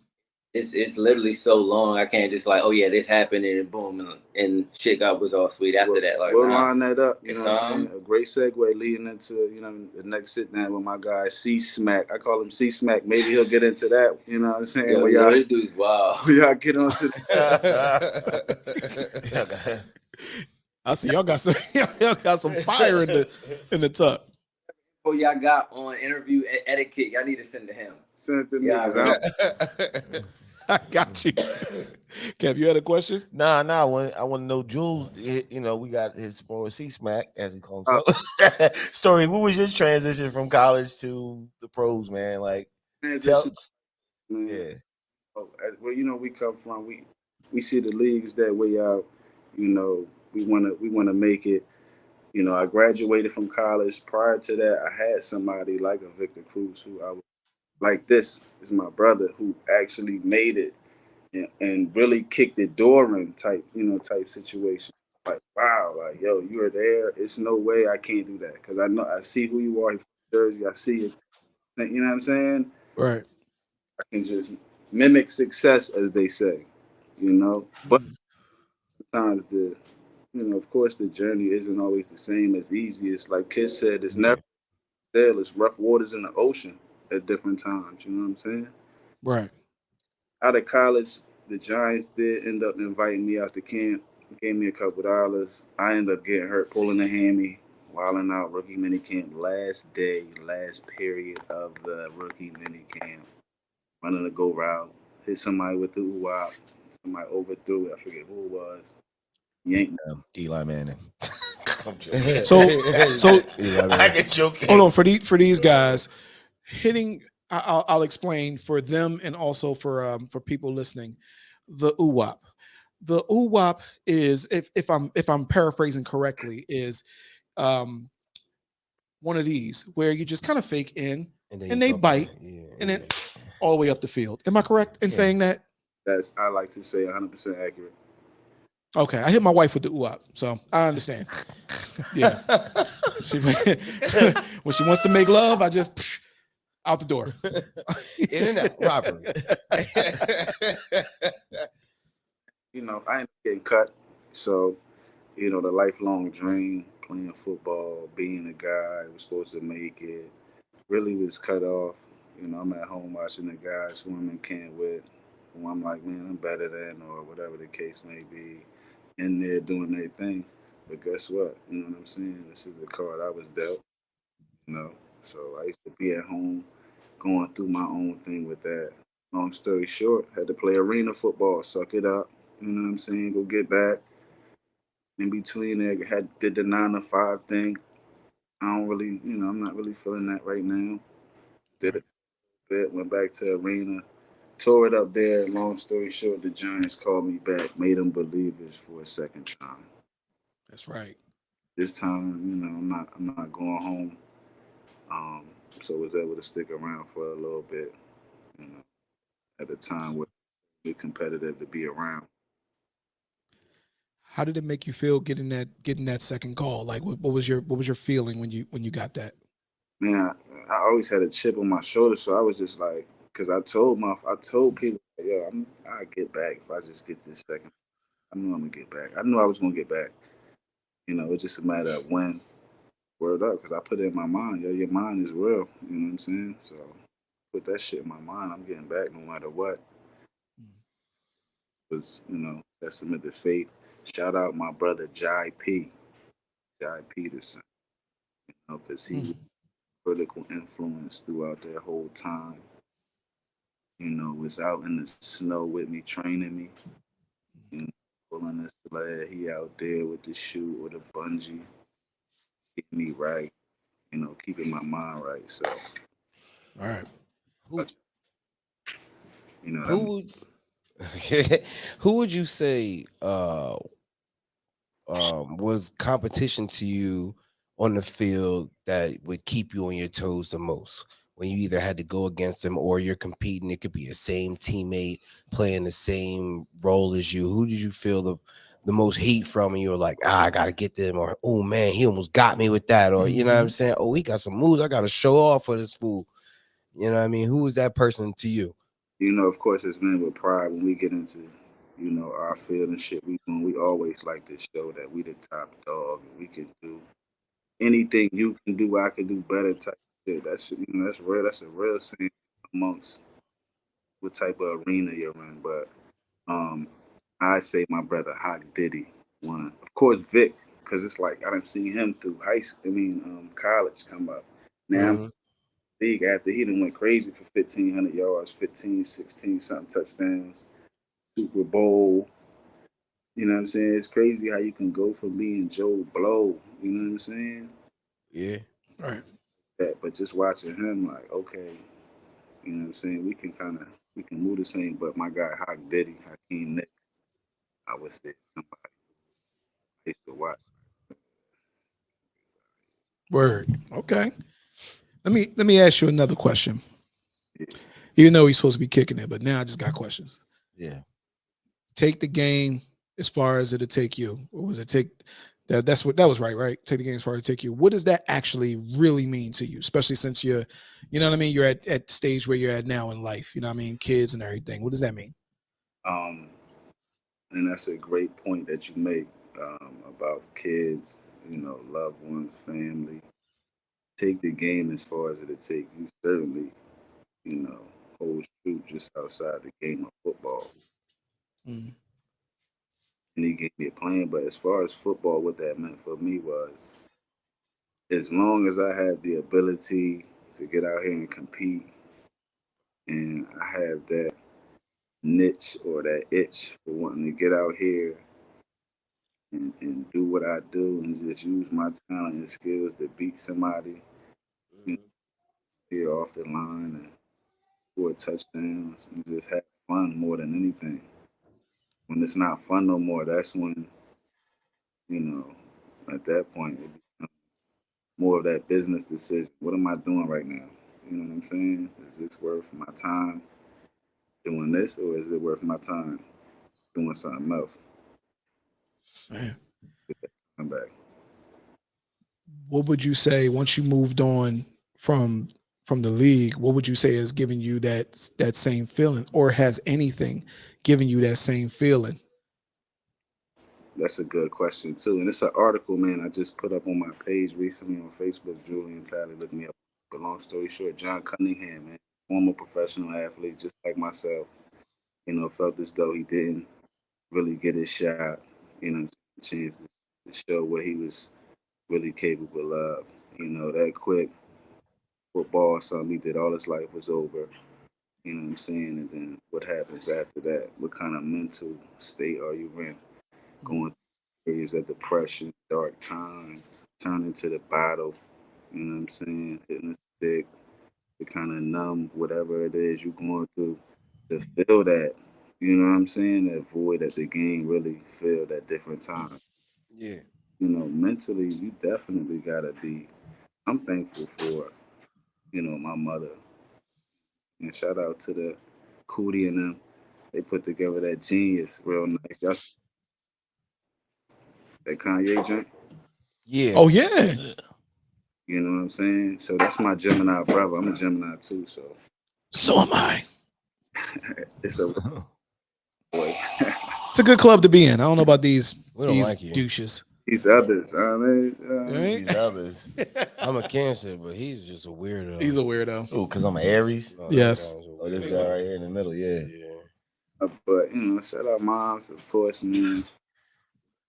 it's literally so long. I can't just like, oh yeah, this happened and boom and shit got was all sweet after that. Like, We'll nah, line that up. You know it's what I'm saying? A great segue leading into the next sit down with my guy C Smack. I call him C Smack. Maybe he'll get into that. You know what I'm saying? yo, this dude's wild. When y'all get onto I see y'all got some y'all got some fire in the tuck. Before y'all got on interview etiquette, y'all need to send to him. send it to me. Yeah, 'Cause I got you. Kev, you had a question? Nah. I want to know Jules. You know, we got his boy C Smack, as he calls Oh. himself. Story. What was your transition from college to the pros, man? Like, transition, tell, man. yeah. Where we come from, we see the leagues that way out. You know, we wanna make it. You know, I graduated from college. Prior to that, I had somebody like a Victor Cruz who I was like. This is my brother who actually made it and really kicked the door in type situation. Like, wow, like, yo, you are there. It's no way I can't do that because I see who you are from Jersey. I see it. You know what I'm saying? Right. I can just mimic success, as they say. You know, but sometimes of course, the journey isn't always the same as easy. It's like Kiss said, it's never sail. It's rough waters in the ocean at different times. You know what I'm saying? Right. Out of college, the Giants did end up inviting me out to camp. Gave me a couple dollars. I ended up getting hurt, pulling a hammy, wilding out rookie mini camp. Last day, last period of the rookie mini camp. Running the go route. Hit somebody with the ooh Somebody overthrew it. I forget who it was. Yank. Eli Manning. I'm joking. So I get joking. hold on for these guys hitting. I'll explain for them and also for people listening. The UWAP. The UWAP is if I'm paraphrasing correctly is um, one of these where you just kind of fake in and they bite and then all the way up the field. Am I correct in saying that? That's I like to say 100% accurate. Okay, I hit my wife with the UWAP, so I understand. Yeah, when she wants to make love, I just out the door. In and out, robbery. You know, I ain't getting cut. So, the lifelong dream, playing football, being a guy who was supposed to make it, really was cut off. I'm at home watching the guys who I'm in camp with, who I'm like, man, I'm better than, or whatever the case may be, in there doing their thing. But guess what? You know what I'm saying? This is the card I was dealt, you know. So I used to be at home going through my own thing with that. Long story short, had to play arena football, suck it up. You know what I'm saying? Go get back. In between there, did the 9 to 5 thing. I don't really, I'm not really feeling that right now. Did it a bit, went back to arena, tore it up there. Long story short, the Giants called me back, made them believers for a second time. That's right. This time, I'm not going home. Um, so was able to stick around for a little bit. You know, at a time where it's competitive to be around. How did it make you feel getting that second call? Like what was your feeling when you got that? Man, I always had a chip on my shoulder, so I was just like, because I told people, yo, I get back if I just get this second. I knew I'm gonna get back. I knew I was gonna get back. It's just a matter of when. Word up, because I put it in my mind. Yo, your mind is real. You know what I'm saying? So put that shit in my mind. I'm getting back no matter what. Was testament to faith. Shout out my brother Jai Peterson. Because he critical influence throughout that whole time. Was out in the snow with me, training me, you know, pulling the sled. He out there with the shoe or the bungee, getting me right, keeping my mind right. So, All right. Who that who would who would you say was competition to you on the field that would keep you on your toes the most? When you either had to go against them or you're competing, it could be the same teammate playing the same role as you. Who did you feel the most heat from? And you were like, I gotta get them, or oh man, he almost got me with that, or you know what I'm saying? Oh, he got some moves, I gotta show off for this fool. You know what I mean? Who was that person to you? of course, it's been with pride when we get into, our field and shit. We always like to show that we the top dog and we can do anything you can do. I can do better type shit. That shit, that's real. That's a real saying amongst what type of arena you're in. But I say my brother Hawk Diddy won. Of course, Vic, because it's like I didn't see him through high school. College come up. Now I'm Mhm. league after he done went crazy for 1,500 yards, 15, 16 something touchdowns, Super Bowl. You know what I'm saying? It's crazy how you can go from being Joe Blow. You know what I'm saying? Yeah. All right. But just watching him, like, okay, you know what I'm saying? We can move the same. But my guy Hawk Diddy, Hakeem Nicks, I would say somebody I used to watch. Word. Okay. Let me ask you another question. Yeah. Even though he's supposed to be kicking it, but now I just got questions. Yeah. Take the game as far as it'll take you. Or was it take that was right? Take the game as far as it take you. What does that actually really mean to you? Especially since you know what I mean, you're at the stage where you're at now in life, you know what I mean, kids and everything. What does that mean? Um, and that's a great point that you make about kids, loved ones, family. Take the game as far as it'll take you. Certainly, you know, holds true just outside the game of football. Mm. Any game you're playing, but as far as football, what that meant for me was as long as I had the ability to get out here and compete, and I have that niche or that itch for wanting to get out here and do what I do and just use my talent and skills to beat somebody, you know, Mhm. here off the line and score touchdowns and just have fun more than anything. When it's not fun no more, that's when, you know, at that point, it becomes more of that business decision. What am I doing right now? You know what I'm saying? Is this worth my time doing this or is it worth my time doing something else? Man. Get that time back. What would you say once you moved on from from the league? What would you say is giving you that same feeling, or has anything given you that same feeling? That's a good question too. And it's an article, man, I just put up on my page recently on Facebook. Julian Talley looked me up. But long story short, John Cunningham, man, former professional athlete, just like myself, felt as though he didn't really get his shot, a chance to show what he was really capable of. That quick football, something he did all his life was over. You know what I'm saying? And then what happens after that? What kind of mental state are you in? Going through periods of depression, dark times, turning to the bottle, you know what I'm saying? Hitting a stick to kind of numb whatever it is you're going through, to feel that, you know what I'm saying? That void that the game really filled at different times. Yeah. Mentally, you definitely got to be. I'm thankful for, my mother. And shout out to the Cootie and them. They put together that genius real nice. Y'all see that Kanye joint? Yeah. Oh yeah. You know what I'm saying? So that's my Gemini brother. I'm a Gemini too, so So am I. it's a boy. It's a good club to be in. I don't know about these We don't these like you. douches. These others, Right? These others. I'm a Cancer, but he's just a weirdo. He's a weirdo. Oh, because I'm an Aries. No, Yes. that guy's a Oh, this weirdo. guy right here in the middle. Yeah. Yeah. but shout out moms, of course, man,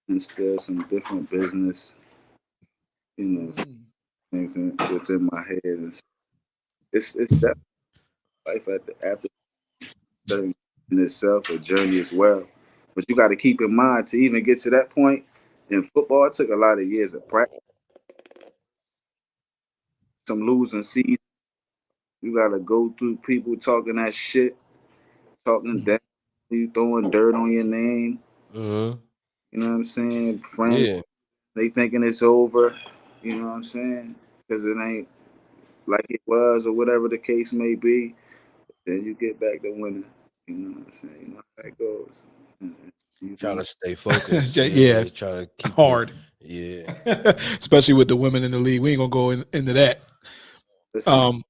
and still some different business, you know, Mhm. things within my head. And it's that life after in itself a journey as well. But you got to keep in mind to even get to that point in football, it took a lot of years of practice, some losing seasons. You got to go through people talking that shit, talking down, you throwing dirt on your name. Mm-hmm. You know what I'm saying? Friends, Yeah. they thinking it's over. You know what I'm saying? Because it ain't like it was or whatever the case may be. Then you get back to winning. You know what I'm saying? You know how that goes. You Try know, to stay focused. Yeah, Try to keep hard. Yeah. Especially with the women in the league. We ain't gonna go into that. listen,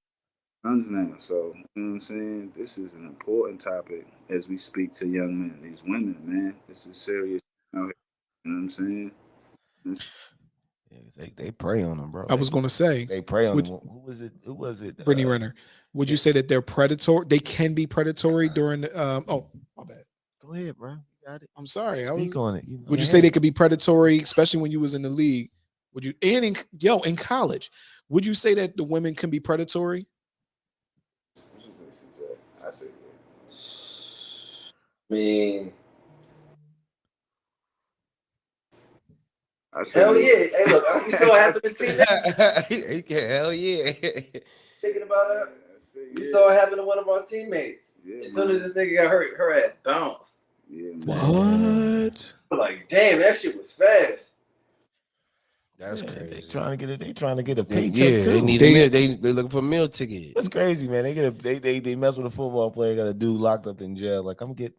sons now. So, you know what I'm saying? This is an important topic as we speak to young men. These women, man, this is serious out here. You know what I'm saying? Yeah, they prey on them, bro. I was gonna say, They prey on would, them. Who was it? Who was it? Brittany Renner, would you yeah. say that they're predatory? They can be predatory during the, oh, my bad. Go ahead, bro. You got it. I'm sorry. Speak on it. Would you say they could be predatory, especially when you was in the league? Would you in college? Would you say that the women can be predatory? I say, I mean, I say, hell yeah. Hey, look, we so happy to see that. Hell yeah. Thinking about it, I say, we yeah. saw it happen to one of our teammates. Yeah, As soon as this nigga got hurt, her ass bounced. Yeah, man. What? I'm like, damn, that shit was fast. That's They crazy. trying to get it. They trying to get a They- paycheck yeah, too. they need a meal. They looking for a meal ticket. That's crazy, man. They get a they mess with a football player, got a dude locked up in jail. Like I'm get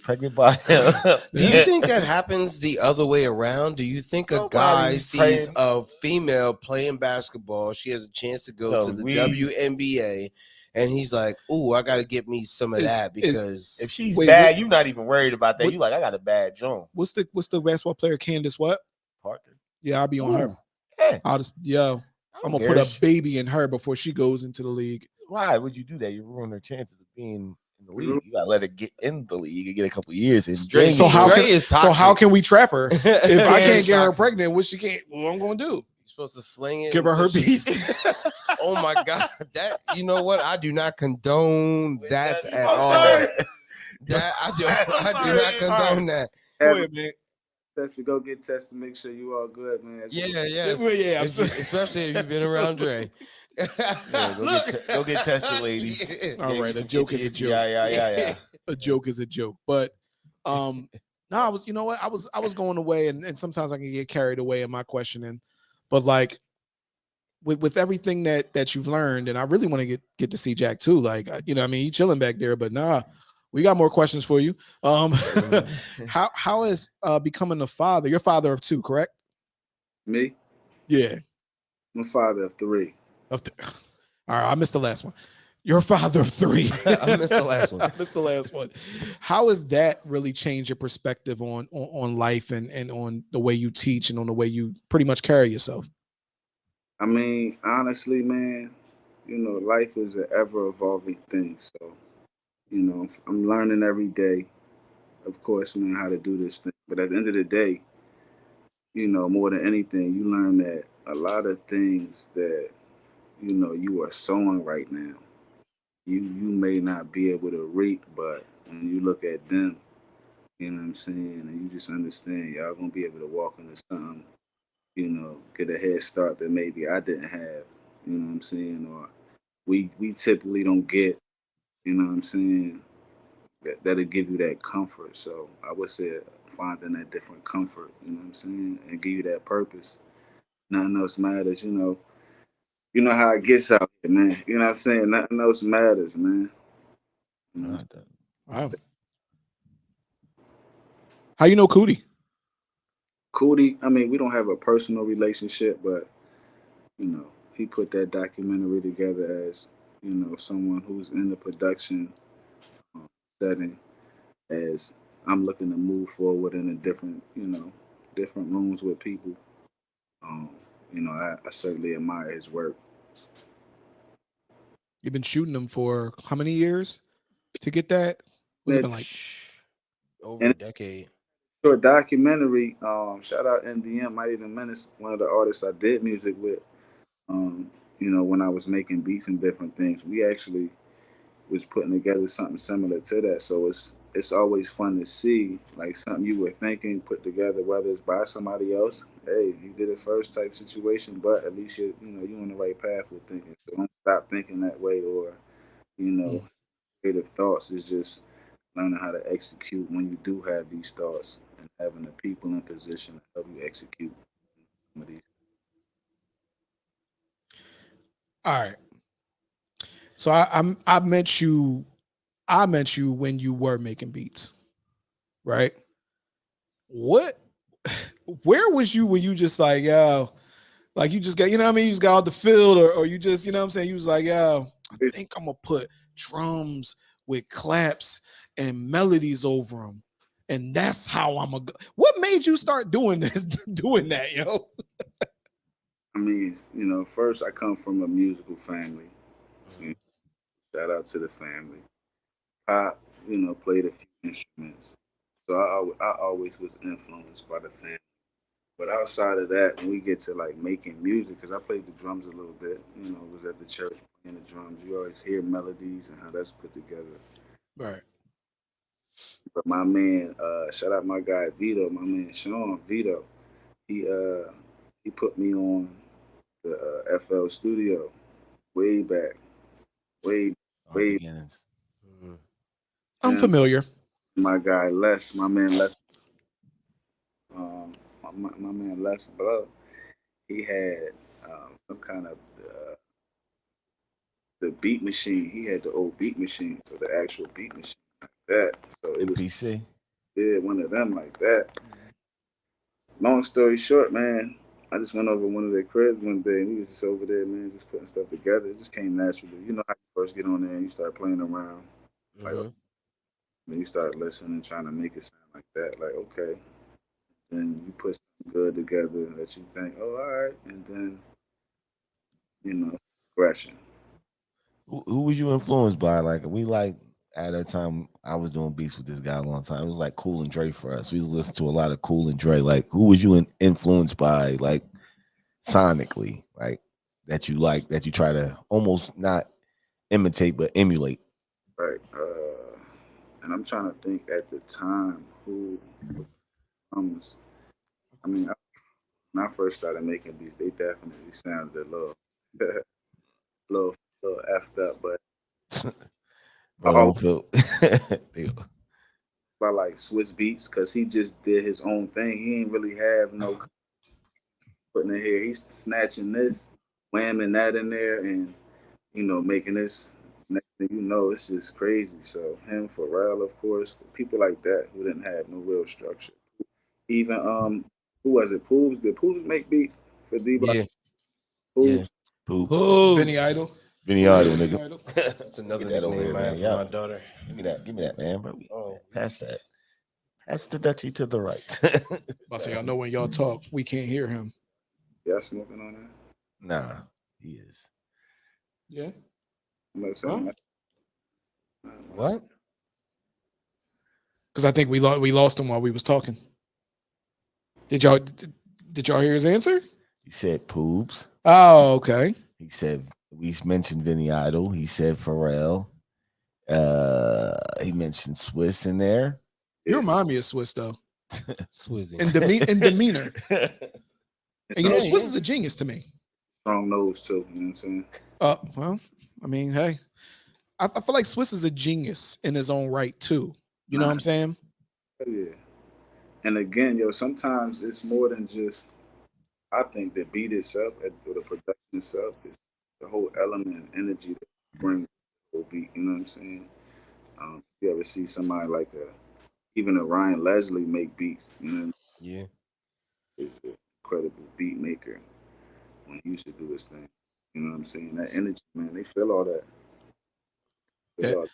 pregnant by him. Do you think that happens the other way around? Do you think a guy Nobody's sees praying. a female playing basketball, she has a chance to go to the WNBA, and he's like, "Ooh, I got to get me some of that because if she's Wait, bad, what- you're not even worried about that. what- You like, I got a bad joint. What's the basketball player Candace what? Parker. Yeah, I'll be on her. Ooh, yeah. I'll just I'm gonna put a baby in her before she goes into the league. Why would you do that? You ruin her chances of being in the league. You gotta let her get in the league and get a couple years in. Stray- So how Stray can is so how toxic. can we trap her if I Yeah, can't get her toxic. pregnant? What she can't? What I'm gonna do? You're supposed to sling it. Give her until herpes. Oh my god, that you know what? I do not condone that at I'm all. sorry. That I do sorry. not condone that. Go ahead, man. Test to go get tested, make sure you all good, man. Yeah, Yeah, I'm sorry. especially if you've been around Dre. Yeah, go get tested, ladies. Yeah. All right, a joke is a joke. Yeah. A joke is a joke, but no, I was, you know what, I was going away, and sometimes I can get carried away in my questioning, but like with everything that you've learned, and I really want to get to see Jack too. Like, you know, I mean, you chilling back there, but nah, we got more questions for you. How is becoming a father? You're father of two, correct? Me, Yeah. I'm a father of 3. All right, I missed the last one. You're a father of 3. I missed the last one. I missed the last one. How has that really changed your perspective on life and on the way you teach and on the way you pretty much carry yourself? I mean, honestly, man, you know, life is an ever evolving thing. So, you know, I'm learning every day, of course, man, how to do this thing. But at the end of the day, you know, more than anything, you learn that a lot of things that, you know, you are sowing right now, you may not be able to reap, but when you look at them, you know what I'm saying, and you just understand y'all gonna be able to walk into something, you know, get a head start that maybe I didn't have, you know what I'm saying, or we typically don't get, you know what I'm saying, that'll give you that comfort. So I would say finding that different comfort, you know what I'm saying, and give you that purpose. Nothing else matters, you know. You know how it gets out here, man. You know what I'm saying? Nothing else matters, man. You know? Wow. How you know Cootie? Cootie, I mean, we don't have a personal relationship, but you know, he put that documentary together as, you know, someone who's in the production setting, as I'm looking to move forward in a different, you know, different rooms with people. Um, you know, I certainly admire his work. You've been shooting them for how many years to get that? What's it been like? Over a decade. For a documentary, shout out NDM, Mighty the Menace, one of the artists I did music with. You know, when I was making beats and different things, we actually was putting together something similar to that. So it's always fun to see like something you were thinking put together, whether it's by somebody else. Hey, you did it first type situation, but at least you on the right path with thinking. So don't stop thinking that way, or you know, Mm. creative thoughts is just learning how to execute when you do have these thoughts and having the people in position to help you execute some of these. All right. So I met you when you were making beats, right? What where was you when you just like, yo, like you just got, you know what I mean? You just got out the field, or you just, you know what I'm saying? You was like, yo, I think I'm gonna put drums with claps and melodies over them. And that's how I'm gonna go. What made you start doing this, doing that, yo? I mean, first I come from a musical family. You know, shout out to the family. Pop, played a few instruments. So I always was influenced by the family. But outside of that, when we get to like making music, because I played the drums a little bit, was at the church playing the drums. You always hear melodies and how that's put together. Right. But my man, shout out my guy Vito, my man Sean Vito, he uh he put me on the FL Studio way back, way Our way beginnings. Mhm. I'm him, familiar. my guy Les, my man Les, my man Les Blow. He had some kind of the beat machine. He had the old beat machine, so the actual beat machine like that. So it was MPC. one of them like that. Long story short, man, I just went over one of their cribs one day, and he was just over there, man, just putting stuff together. It just came naturally. You know how you first get on there and you start playing around, like Mhm. then you start listening, trying to make it sound like that. Like okay, then you put something good together that you think, oh, all right, and then progression. Who was you influenced by? Like we like at that time I was doing beats with this guy a long time. It was like Cool and Dre for us. We listened to a lot of Cool and Dre. Like who was you influenced by like sonically? Like that you try to almost not imitate but emulate. Right. And I'm trying to think at the time who comes. I mean, when I first started making beats, they definitely sounded a little, little, little effed up. But I Bro, always don't feel they- by like Swiss Beats because he just did his own thing. He ain't really have no putting it here. He's snatching this, whamming that in there, and making this. Next thing you know, it's just crazy. So him, Pharrell, of course, people like that who didn't have no real structure. Even who was it? Poobs. Did Poobs make beats for D Block? Yeah. Yeah. Poobs. poop. Vinny Hoops. Idol. Vinny Yeah, Idol, Vinny nigga. Idol. That's Get another that over nickname here, I man. have for Yeah. my daughter. Give me that, man, bro. Oh, Pass that. Pass the Dutchie to the right. But so y'all know when y'all talk, we can't hear him. Y'all smoking on that? Nah, he is. Yeah. I'm not Huh? saying what? Because I think we lost him while we was talking. Did y'all hear his answer? He said Poobs. Oh, okay. He said we mentioned Vinny Idol. He said Pharrell. He mentioned Swiss in there. You Yeah. remind me of Swiss though, Swizzy. in demeanor. And Yeah, Swiss yeah. is a genius to me. strong nose too. You know what I'm saying? Well, I mean, hey, I feel like Swiss is a genius in his own right too. You know what Nah, I'm saying? yeah. And again, sometimes it's more than just. I think the beat itself, or the production itself, is the whole element and energy that brings the whole beat. You know what I'm saying? You ever see somebody like even a Ryan Leslie make beats? Yeah. He's an incredible beat maker when he used to do his thing. You know what I'm saying? That energy, man, they feel all that. Feel That all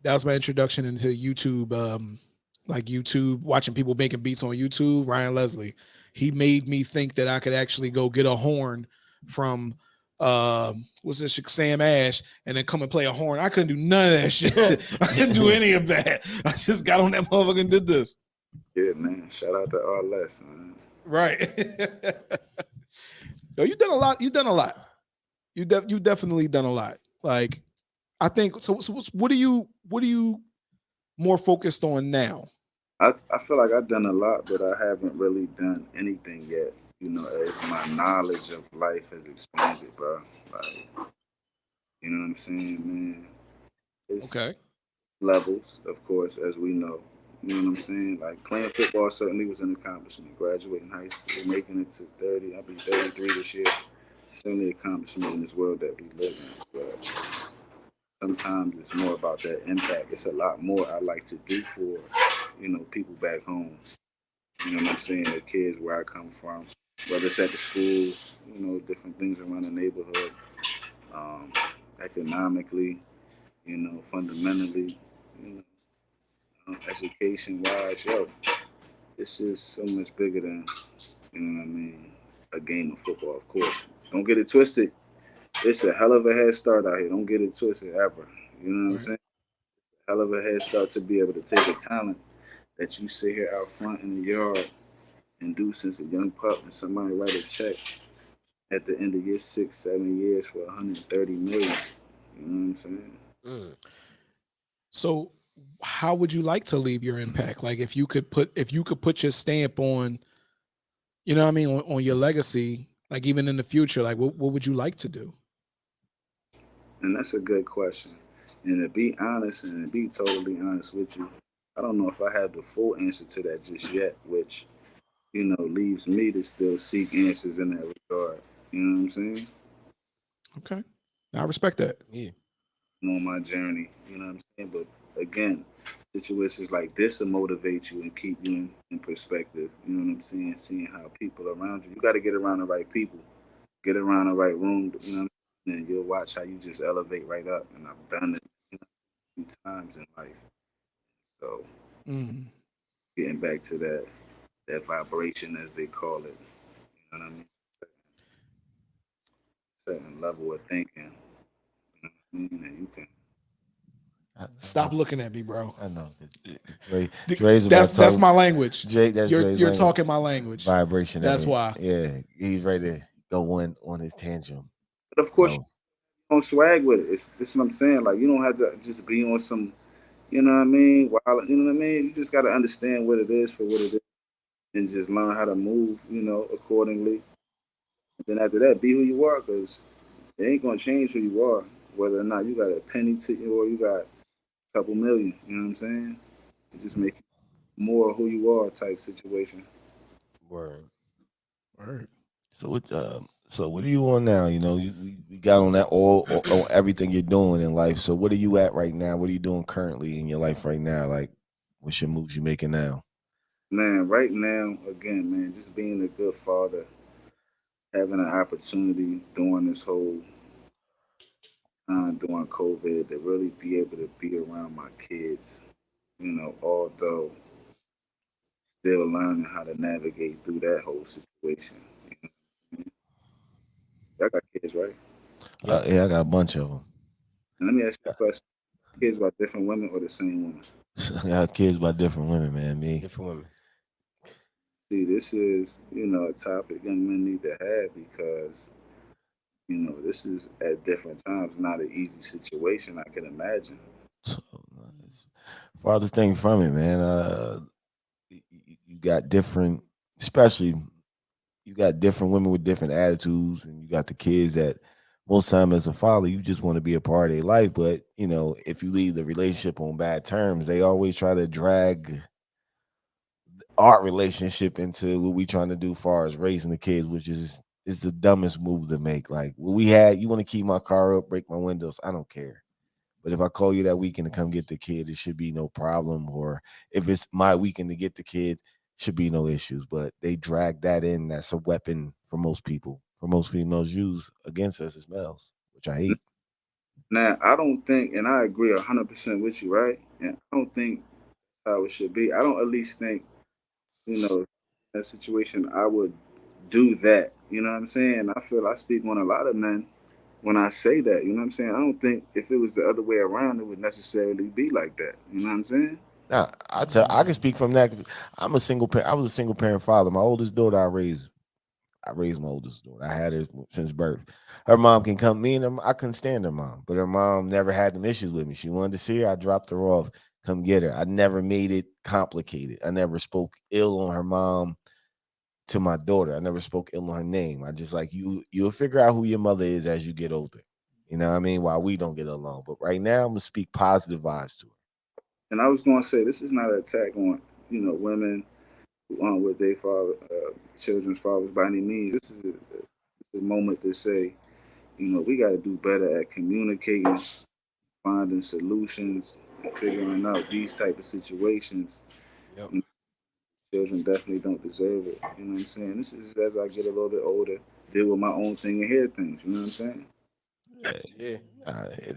that was my introduction into YouTube. Like YouTube, watching people making beats on YouTube. Ryan Leslie, he made me think that I could actually go get a horn from what's this Sam Ash and then come and play a horn. I couldn't do none of that shit. I couldn't do any of that. I just got on that motherfucker and did this. Yeah, man. Shout out to RLS, man. Right. Yo, you done a lot. You done a lot. You definitely done a lot. Like I think so. So what are you more focused on now? I feel like I've done a lot, but I haven't really done anything yet. As my knowledge of life has expanded, bro. Like, you know what I'm saying, man? It's Okay. levels, of course, as we know. You know what I'm saying? Like playing football certainly was an accomplishment. Graduating high school, making it to 30, I'll be 33 this year. Certainly an accomplishment in this world that we live in. But sometimes it's more about that impact. It's a lot more I like to do for, people back home. You know what I'm saying? The kids where I come from, whether it's at the school, different things around the neighborhood, um, economically, fundamentally, you education wise, yo, it's just so much bigger than, a game of football, of course. Don't get it twisted. It's a hell of a head start out here. Don't get it twisted ever. You know what I'm Right. saying? Hell of a head start to be able to take a talent that you sit here out front in the yard and do since a young pup and somebody write a check at the end of your 6, 7 years for 130 million. You know what I'm saying? Mm. So how would you like to leave your impact? Like if you could put your stamp on, you know what I mean, on your legacy, like even in the future, like what would you like to do? And that's a good question. And to be honest and to be totally honest with you, I don't know if I have the full answer to that just yet, which, leaves me to still seek answers in that regard. You know what I'm saying? Okay. I respect that. Yeah. On my journey, you know what I'm saying? But again, situations like this will motivate you and keep you in perspective. You know what I'm saying? Seeing how people around you, you got to get around the right people, get around the right room, and you'll watch how you just elevate right up. And I've done it, a few times in life. So Mm. getting back to that vibration, as they call it, you know what I mean? Certain level of thinking, and you can. I Stop know. looking at me, bro. I know. Dre's about That's talking. my language. Dre, that's Dre's You're language. talking my language. Vibration. That's why. Yeah, he's ready to go on his tantrum. But of course, No, you don't swag with it. It's what I'm saying. Like you don't have to just be on some. You know what I mean? While you know what I mean, you just got to understand what it is for what it is, and just learn how to move. Accordingly. And then after that, be who you are, because it ain't gonna change who you are, whether or not you got a penny to you or you got a couple million. You know what I'm saying? It just make you more who you are type situation. Word. Word. so what are you on now? We got on that all on everything you're doing in life. So what are you at right now? What are you doing currently in your life right now? Like, what's your moves you making now? Man, right now, again, man, just being a good father, having an opportunity during this whole time during COVID to really be able to be around my kids. Although still learning how to navigate through that whole situation. Y'all got kids, right? Yep. Yeah, I got a bunch of them. And let me ask you a question: kids by different women or the same woman? I got kids by different women, man. Me. Different women. See, this is a topic young men need to have because this is at different times not an easy situation. I can imagine. So, farthest thing from it, man. You got different, especially you got different women with different attitudes, and you got the kids that most time as a father, you just want to be a part of their life. But if you leave the relationship on bad terms, they always try to drag our relationship into what we trying to do as far as raising the kids, which is the dumbest move to make. Like what we had, you want to keep my car up, break my windows, I don't care. But if I call you that weekend to come get the kid, it should be no problem. Or if it's my weekend to get the kid, should be no issues. But they drag that in. That's a weapon for most people, for most females use against us as males, which I hate. Now, I don't think, and I agree 100% with you, right? And I don't think how it should be. I don't at least think, in that situation, I would do that. You know what I'm saying? I feel I speak on a lot of men when I say that. You know what I'm saying? I don't think if it was the other way around, it would necessarily be like that. You know what I'm saying? Now, I can speak from that. I'm a single parent. I was a single parent father. My oldest daughter I raised. I raised my oldest daughter. I had her since birth. Her mom can come. Me and her, I couldn't stand her mom, but her mom never had them issues with me. She wanted to see her. I dropped her off. Come get her. I never made it complicated. I never spoke ill on her mom to my daughter. I never spoke ill on her name. I just like you. You'll figure out who your mother is as you get older. You know what I mean? While we don't get along, but right now I'm gonna speak positive vibes to her. And I was going to say, this is not an attack on, women with their father, children's fathers by any means. This is a moment to say, we got to do better at communicating, finding solutions, and figuring out these type of situations. Yep. You know, children definitely don't deserve it. You know what I'm saying? This is as I get a little bit older, deal with my own thing and hear things. You know what I'm saying? Yeah.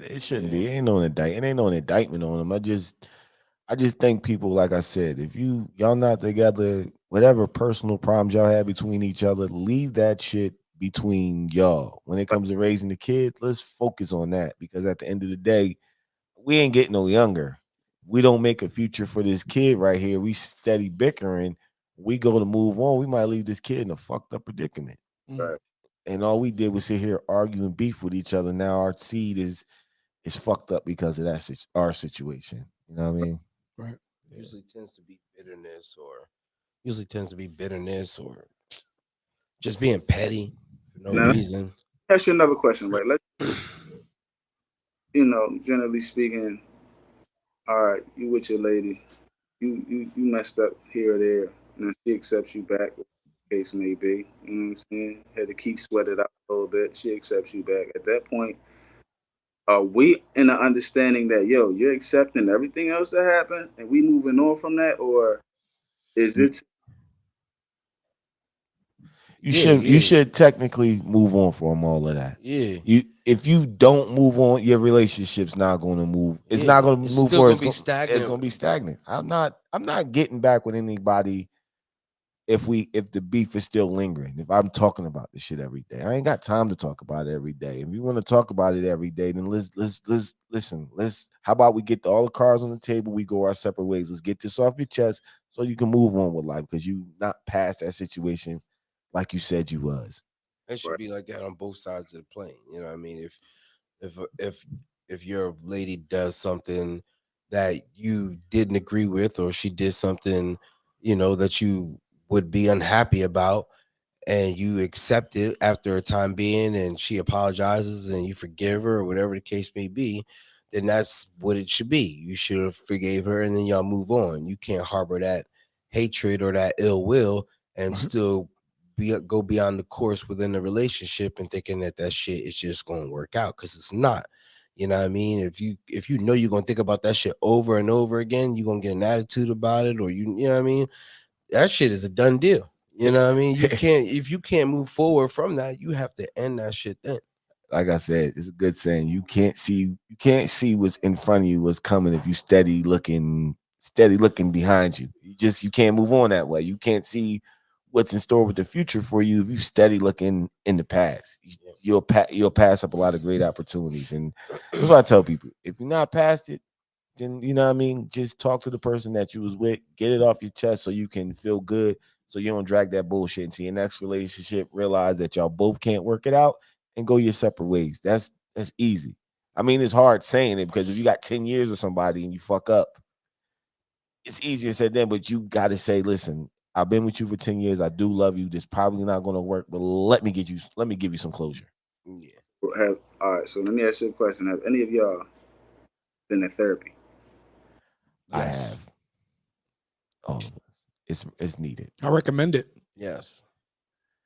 It shouldn't be. Yeah. It ain't no indictment. It ain't no indictment on them. I just think people, like I said, if y'all not together, whatever personal problems y'all have between each other, leave that shit between y'all. When it Like, comes to raising the kid, let's focus on that because at the end of the day, we ain't getting no younger. We don't make a future for this kid right here. We steady bickering. We go to move on. We might leave this kid in a fucked up predicament. Mm, right. And all we did was sit here argue and beef with each other. Now our seed is fucked up because of our situation. You know what I mean? right. Yeah. Usually tends to be bitterness or just being petty for no Now, let me reason. ask you another question, right? Generally speaking, all right, you with your lady, you messed up here or there. Now she accepts you back, whatever the case may be. You know what I'm saying? Had to keep sweating it out a little bit. She accepts you back. At that point, are we in the understanding that you're accepting everything else that happened and we moving on from that, or is You, it you Yeah, should you yeah, should technically move on from all of that. yeah, You if you don't move on, your relationship's not going to move. It's yeah. not going to It's move still forward. gonna be It's stagnant. going to be stagnant. I'm not getting back with anybody if the beef is still lingering, if I'm talking about this shit every day. I ain't got time to talk about it every day. If you want to talk about it every day, then let's listen. Let's how about we get all the cards on the table, we go our separate ways. Let's get this off your chest so you can move on with life because you not past that situation like you said you was. It should right? be like that on both sides of the plane. You know what I mean? If if if your lady does something that you didn't agree with, or she did something, that you would be unhappy about, and you accept it after a time being, and she apologizes and you forgive her or whatever the case may be, then that's what it should be. You should have forgave her and then y'all move on. You can't harbor that hatred or that ill will and Right. still go beyond the course within the relationship and thinking that shit is just going to work out, because it's not. You know what I mean? If you know you're going to think about that shit over and over again, you're going to get an attitude about it, or you know what I mean, that shit is a done deal. You know what I mean? You can't, if you can't move forward from that, you have to end that shit then. Like I said, it's a good saying. You can't see what's in front of you, what's coming if you steady looking behind you. You can't move on that way. You can't see what's in store with the future for you if you steady looking in the past. You'll pass up a lot of great opportunities, and that's what I tell people. If you're not past it, then you know what I mean. Just talk to the person that you was with, get it off your chest so you can feel good, so you don't drag that bullshit into your next relationship. Realize that y'all both can't work it out and go your separate ways. That's easy. I mean, it's hard saying it because if you got 10 years with somebody and you fuck up, it's easier said than, but you got to say, listen, I've been with you for 10 years. I do love you. This probably not going to work, but let me give you some closure. Yeah. Have all right? So let me ask you a question. Have any of y'all been in therapy? I Yes. have all of us. It's needed. I recommend it. Yes.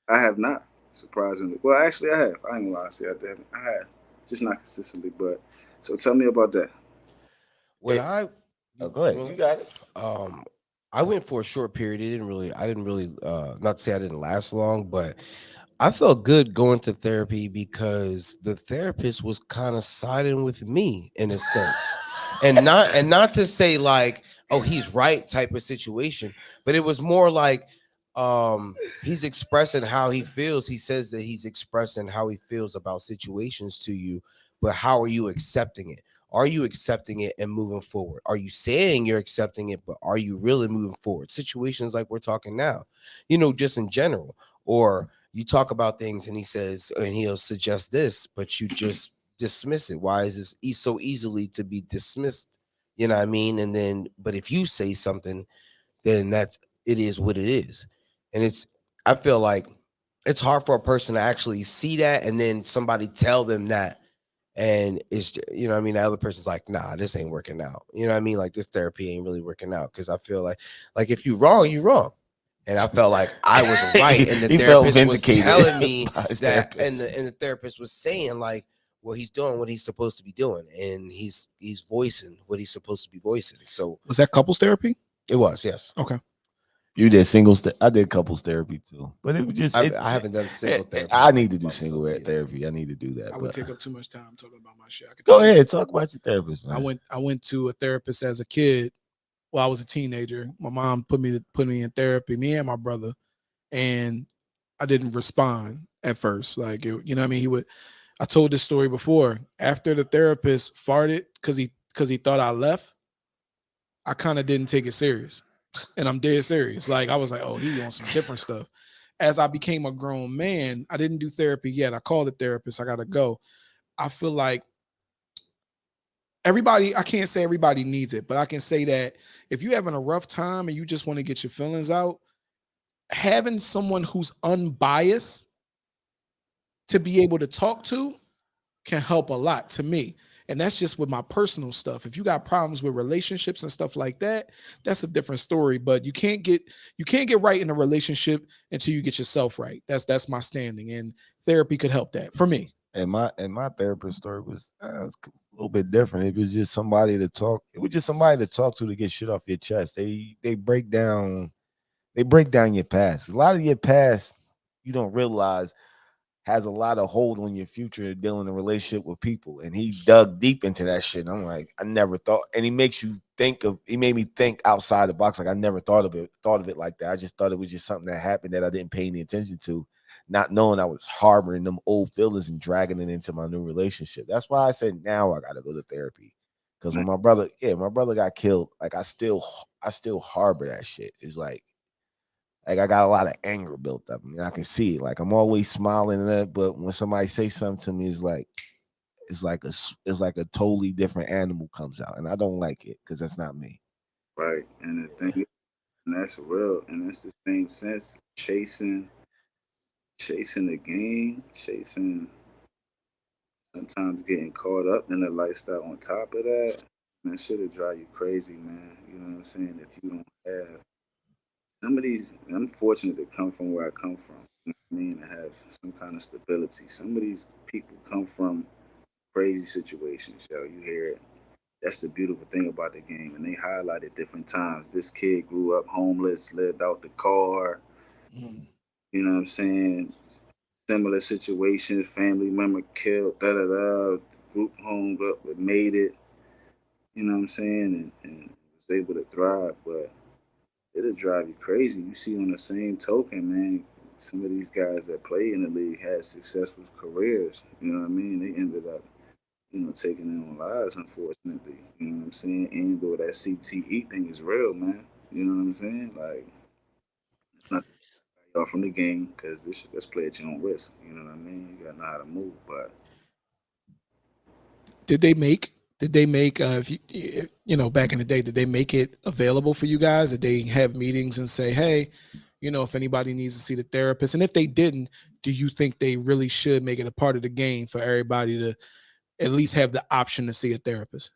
I have not, surprisingly. Well, actually, I have. I ain't gonna lie. See, I have, just not consistently. But so tell me about that. When It, I oh, you, go you ahead. You know, got it. um I went for a short period. I didn't really not to say I didn't last long, but I felt good going to therapy because the therapist was kind of siding with me in a sense. And not to say like, oh, he's right type of situation, but it was more like he's expressing how he feels. He says that he's expressing how he feels about situations to you, but how are you accepting it? Are you accepting it and moving forward? Are you saying you're accepting it, but are you really moving forward? Situations like we're talking now, just in general, or you talk about things and he says, and he'll suggest this, but you just dismiss it. Why is this so easily to be dismissed? You know what I mean? And then, but if you say something, then it is what it is. And I feel like it's hard for a person to actually see that and then somebody tell them that. And you know what I mean? The other person's like, nah, this ain't working out. You know what I mean? Like this therapy ain't really working out. Cause I feel like if you wrong, you wrong. And I felt like I was right. And the He felt therapist was vindicated telling me by his that, therapist. and the therapist was saying like, well, he's doing what he's supposed to be doing. And he's voicing what he's supposed to be voicing. So Was that couples therapy? it was, yes. Okay. You did singles. I did couples therapy too, but it was just. I haven't done single therapy. I need to do About single so, yeah. therapy. I need to do that. I would take up too much time talking about my shit. I could Go tell you. ahead, talk about your therapist, man. I went to a therapist as a kid. Well, I was a teenager. My mom put me in therapy, me and my brother, and I didn't respond at first. Like you know what I mean? I told this story before. After the therapist farted because he thought I left, I kind of didn't take it serious. And I'm dead serious. Like I was like, oh, he on some different stuff. As I became a grown man, I didn't do therapy yet. I called a therapist. I gotta go. I feel like I can't say everybody needs it, but I can say that if you're having a rough time and you just want to get your feelings out, having someone who's unbiased to be able to talk to can help a lot to me. And that's just with my personal stuff. If you got problems with relationships and stuff like that, that's a different story. But you can't get right in a relationship until you get yourself right. That's my standing. And therapy could help that for me. And my therapist story was a little bit different. It was just somebody to talk. It was just somebody to talk to get shit off your chest. They break down your past. A lot of your past you don't realize has a lot of hold on your future dealing in a relationship with people. And he dug deep into that shit. And I'm like, I never thought. And he made me think outside the box. Like I never thought of it like that. I just thought it was just something that happened that I didn't pay any attention to, not knowing I was harboring them old feelings and dragging it into my new relationship. That's why I said now I gotta go to therapy. Because when my brother got killed, like I still harbor that shit. It's like I got a lot of anger built up. I mean, I can see it. Like I'm always smiling and that, but when somebody say something to me, it's like a totally different animal comes out, and I don't like it because that's not me. Right. And the thing is, and that's real, and that's the same sense, chasing the game, chasing sometimes getting caught up in the lifestyle on top of that, that shit'll drive you crazy, man. You know what I'm saying? If you don't have some of these, I'm fortunate to come from where I come from. You know what I mean? To have some kind of stability. Some of these people come from crazy situations, yo. You hear it. That's the beautiful thing about the game. And they highlight at different times. This kid grew up homeless, lived out the car. Mm. You know what I'm saying? Similar situation, family member killed, da da da. Group home, but made it. You know what I'm saying? And was able to thrive. But it'll drive you crazy. You see, on the same token, man, some of these guys that play in the league had successful careers. You know what I mean? They ended up, taking their own lives, unfortunately. You know what I'm saying? And though that CTE thing is real, man. You know what I'm saying? Like, it's not y'all from the game because this shit that's play at your own risk. You know what I mean? You gotta know how to move. But Did they make if back in the day, did they make it available for you guys? Did they have meetings and say, hey, if anybody needs to see the therapist? And if they didn't, do you think they really should make it a part of the game for everybody to at least have the option to see a therapist?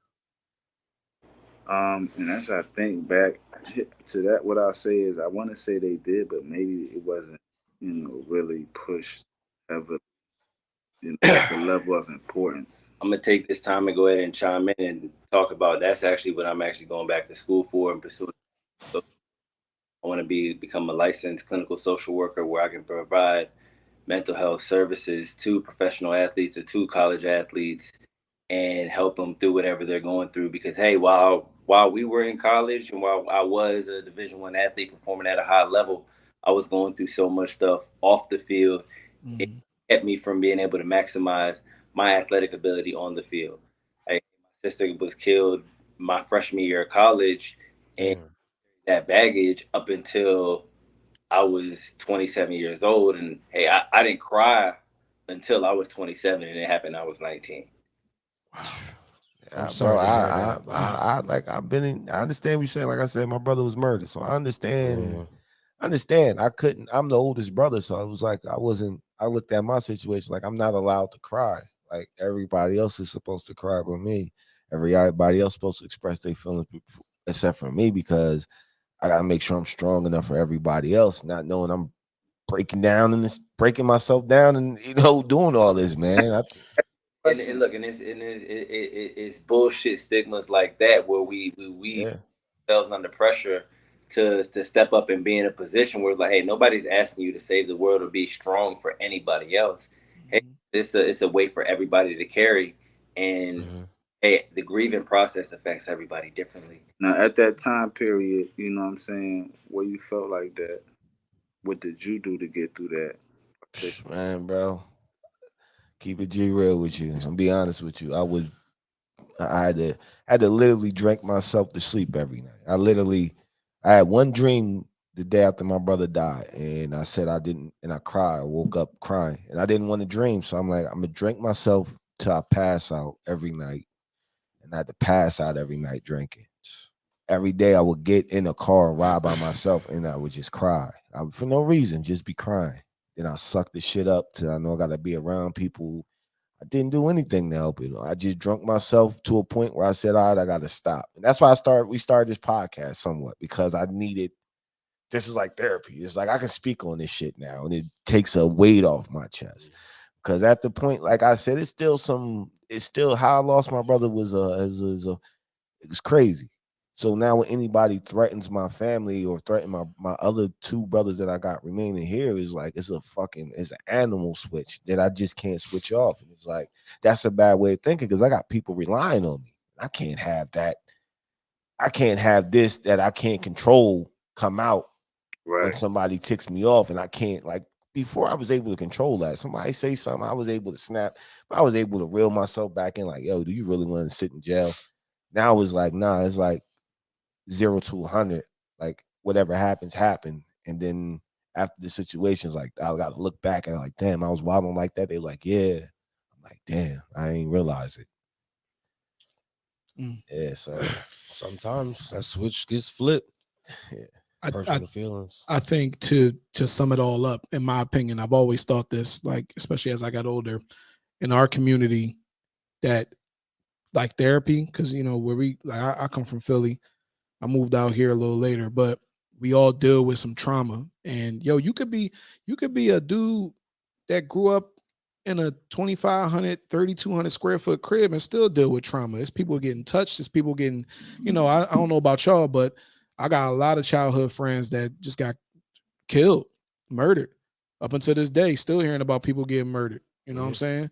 and as I think back to that, what I'll say is I want to say they did, but maybe it wasn't, really pushed ever, at the level of importance. I'm gonna take this time and go ahead and chime in and talk about that's actually what I'm actually going back to school for and pursuing. So I want to become a licensed clinical social worker where I can provide mental health services to professional athletes or to college athletes and help them through whatever they're going through. Because hey, while we were in college and while I was a Division 1 athlete performing at a high level, I was going through so much stuff off the field. It Mm. kept me from being able to maximize my athletic ability on the field. Like, my sister was killed my freshman year of college, and Damn. that baggage up until I was 27 years old, and hey, I didn't cry until I was 27, and it happened. I was 19. Wow. I'm Bro, sorry to hear that. I like I've been in. I understand what you're saying. Like I said, my brother was murdered, so I understand. Yeah. I understand. I couldn't. I'm the oldest brother, so it was like I wasn't. I looked at my situation like I'm not allowed to cry. Like everybody else is supposed to cry, but me. Everybody else supposed to express their feelings, except for me, because I gotta make sure I'm strong enough for everybody else, not knowing I'm breaking down and breaking myself down, and doing all this, man. And look, and it's bullshit stigmas like that where we Yeah. ourselves under pressure to step up and be in a position where like, hey, nobody's asking you to save the world or be strong for anybody else. Hey, it's a weight for everybody to carry, and hey, the grieving process affects everybody differently. Now, at that time period, you know what I'm saying, where you felt like that, what did you do to get through that? Man, bro, keep it G real with you. I'm be honest with you. I had to literally drink myself to sleep every night. I had one dream the day after my brother died, and I said I didn't, and I cried. I woke up crying, and I didn't want to dream. So I'm like, I'm gonna drink myself till I pass out every night, and I had to pass out every night drinking. Every day I would get in a car and ride by myself, and I would just cry for no reason, just be crying. Then I suck the shit up till I know I gotta be around people. I didn't do anything to help it. I just drunk myself to a point where I said, all right, I gotta stop. And that's why we started this podcast somewhat, because I needed, this is like therapy. It's like I can speak on this shit now, and it takes a weight off my chest. Because at the point, like I said, it's still how I lost my brother was it was crazy. So now when anybody threatens my family or threaten my other two brothers that I got remaining here, is like it's an animal switch that I just can't switch off. And it's like that's a bad way of thinking, because I got people relying on me. I can't have that. I can't have this that I can't control come out when Right. somebody ticks me off, and I can't, like, before I was able to control that. Somebody say something, I was able to snap. I was able to reel myself back in, like, yo, do you really want to sit in jail? Now it's like, nah, it's like 0 to 100. Like whatever happens, happen. And then after the situation's like, I got to look back and I'm like, damn, I was wilding like that. They were like, yeah. I'm like, damn, I ain't realize it. Yeah, so Sometimes that switch gets flipped. yeah. Personal feelings. I think to sum it all up, in my opinion, I've always thought this, like, especially as I got older, in our community, that like therapy, because where I come from Philly, I moved out here a little later, but we all deal with some trauma. And you could be a dude that grew up in a 2,500, 3,200 square foot crib and still deal with trauma. It's people getting touched. It's people getting, I don't know about y'all, but I got a lot of childhood friends that just got killed, murdered. Up until this day, still hearing about people getting murdered. You know what I'm saying?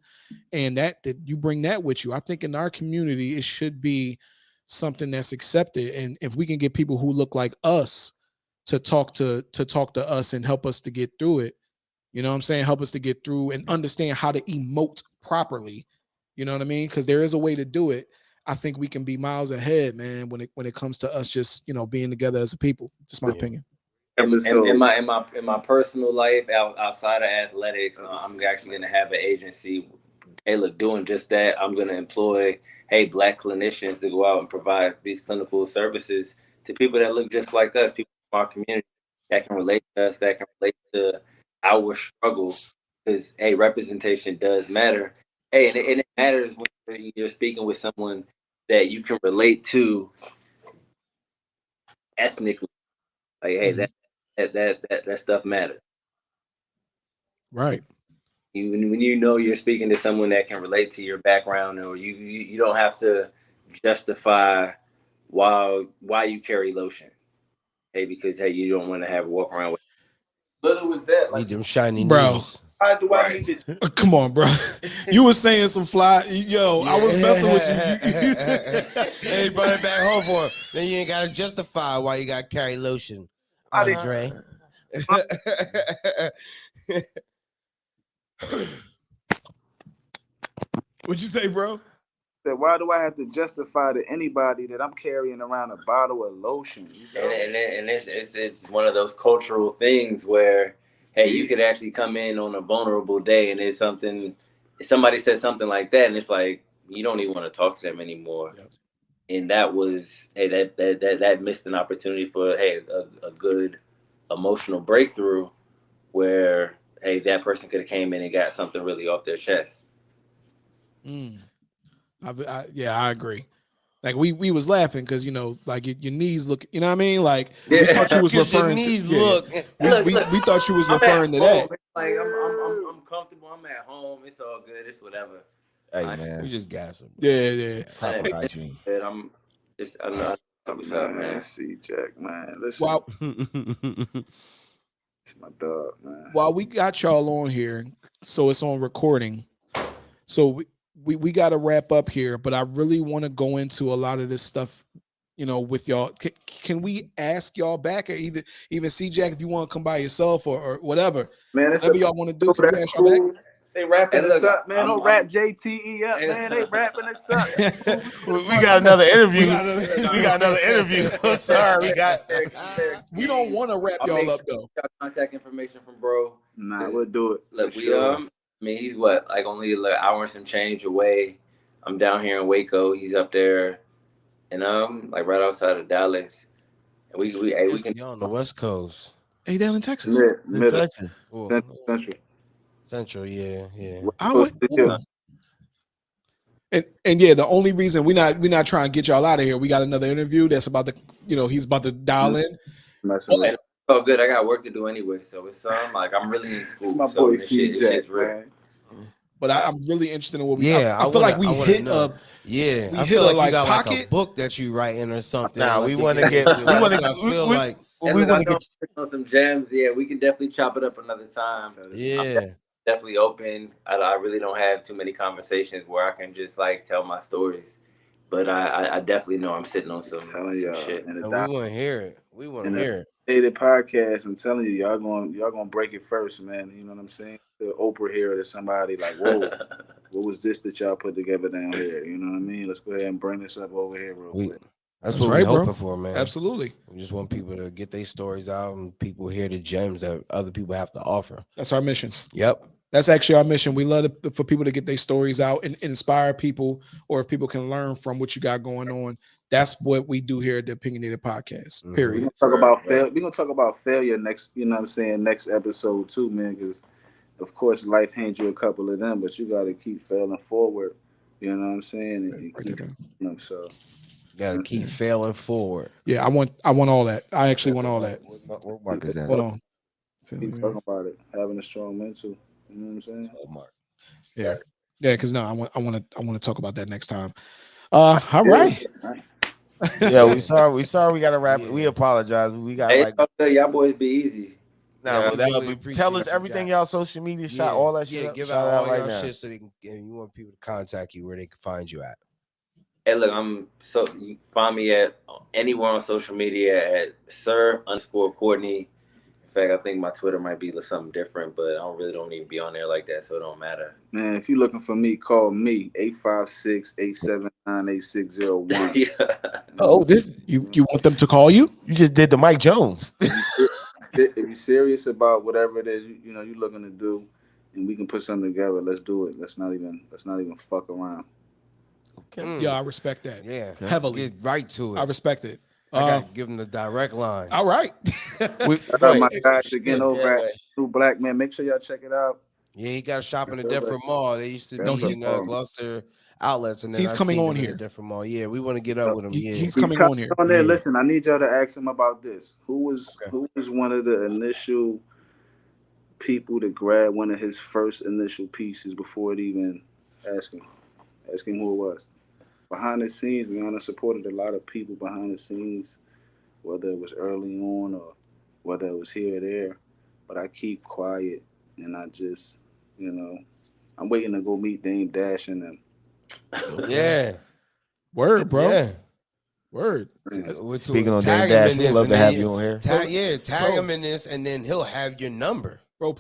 And that you bring that with you. I think in our community, it should be something that's accepted. And if we can get people who look like us to talk to us and help us to get through it, you know what I'm saying? Help us to get through and understand how to emote properly. You know what I mean? Because there is a way to do it. I think we can be miles ahead, man, when it comes to us just, being together as a people. Just my opinion. In my personal life, outside of athletics, I'm actually going to have an agency. Hey, look, doing just that, I'm going to employ Black clinicians to go out and provide these clinical services to people that look just like us, people from our community that can relate to us, that can relate to our struggle. Because representation does matter. And it matters when you're speaking with someone that you can relate to ethnically. Like, that stuff matters. Right. When you're speaking to someone that can relate to your background, or you don't have to justify why you carry lotion. Because you don't want to have a walk around with. Little was that, Need them shiny Bro. knees. Why do I need to? Come on, bro. You were saying some fly. I was messing with you. And he brought it back home for him. Then you ain't got to justify why you got to carry lotion, Andre. What'd you say, bro? said, why do I have to justify to anybody that I'm carrying around a bottle of lotion? And it's one of those cultural things where, hey, you could actually come in on a vulnerable day, and it's something. Somebody said something like that, and it's like you don't even want to talk to them anymore. Yep. And that was, hey, that missed an opportunity for, hey, a good emotional breakthrough where, hey, that person could have came in and got something really off their chest. I agree. Like we was laughing because like your knees look, you know what I mean? Like we thought you was referring to. Look. We thought you was referring to that. Like I'm comfortable. I'm at home. It's all good. It's whatever. Hey man, we just gas him. Yeah. Proper hygiene. I'm not. What's up, man? See, Jack, man. Listen. Wow. It's my dog, man. While we got y'all on here, so it's on recording. So we got to wrap up here, but I really want to go into a lot of this stuff, with y'all. Can we ask y'all back, or even see Jack if you want to come by yourself or whatever? Man, whatever y'all want to do. Can we ask y'all back? They rapping us up, man. Don't rap JTE up, man. They rapping us up. We got another interview. We got another interview. Sorry, we don't want to wrap y'all up though. Contact information from bro. Nah, we'll do it. Look, I mean, he's like only an hour and some change away. I'm down here in Waco. He's up there, and like right outside of Dallas. And we can. You're on the West Coast. Hey, down in Texas. Texas. Central, yeah. I would. And yeah, the only reason we're not trying to get y'all out of here. We got another interview that's about to, he's about to dial in. Oh, good. I got work to do anyway, so it's like I'm really in school. It's my boy CJ, man. But I'm really interested in what we. Yeah, I feel like we hit a. Yeah, we I hit feel a like you got pocket. like a book that you writing or something. Nah, like we want to get. We want to. We want to get on some gems. Yeah, we can definitely chop it up another time. Yeah, I'm definitely open. I really don't have too many conversations where I can just like tell my stories. But I definitely know I'm sitting on some shit. And we want to hear it. We want to hear it. The podcast, I'm telling you, y'all gonna break it first, man. You know what I'm saying? The Oprah here to somebody like, whoa, what was this that y'all put together down here? You know what I mean? Let's go ahead and bring this up over here real quick. That's what we're hoping for, man. Absolutely. We just want people to get their stories out and people hear the gems that other people have to offer. That's our mission. Yep. That's actually our mission. We love for people to get their stories out and inspire people, or if people can learn from what you got going on. That's what we do here at the Opinionated Podcast. Period. We're gonna talk about failure next. You know what I'm saying? Next episode too, man. Because of course life hands you a couple of them, but you got to keep failing forward. You know what I'm saying? And so you got to keep failing forward. Yeah, I want all that. I actually want all that. What mark is that? Hold on. Keep talking about it. Having a strong mental. You know what I'm saying? Yeah. Because I want to talk about that next time. All right. Yeah, we sorry. We got to wrap it. We apologize. We got y'all boys be easy. Nah, tell us everything y'all social media shot, all that shit. Yeah, give out all right your shit so they can. You want people to contact you where they can find you at. Hey, look, you find me at anywhere on social media at Sir_Courtney. In fact, I think my Twitter might be something different, but I don't even be on there like that, so it don't matter. Man, if you're looking for me, call me 856-879-8601. Yeah. Oh, you want them to call you? You just did the Mike Jones. If you're serious about whatever it is you're looking to do, and we can put something together, let's do it. Let's not even fuck around. Okay. Yeah, I respect that. Yeah, heavily. Get right to it. I respect it. I gotta give them the direct line. All right. My guys again over at True Black Man. Make sure y'all check it out. Yeah, he got a shop in a different mall. They used to be in Gloucester outlets, and then he's coming on here. Different mall. Yeah, we want to get up with him. He's coming on here. Yeah. Listen, I need y'all to ask him about this. Who was one of the initial people to grab one of his first initial pieces before it even ask him who it was? Behind the scenes, man, I supported a lot of people behind the scenes, whether it was early on or whether it was here or there. But I keep quiet, and I just, I'm waiting to go meet Dame Dash and them. Yeah. Word, bro. Yeah. Word. Speaking on Dame Dash, we'd love to have you on here. Tag him in this, and then he'll have your number. Bro,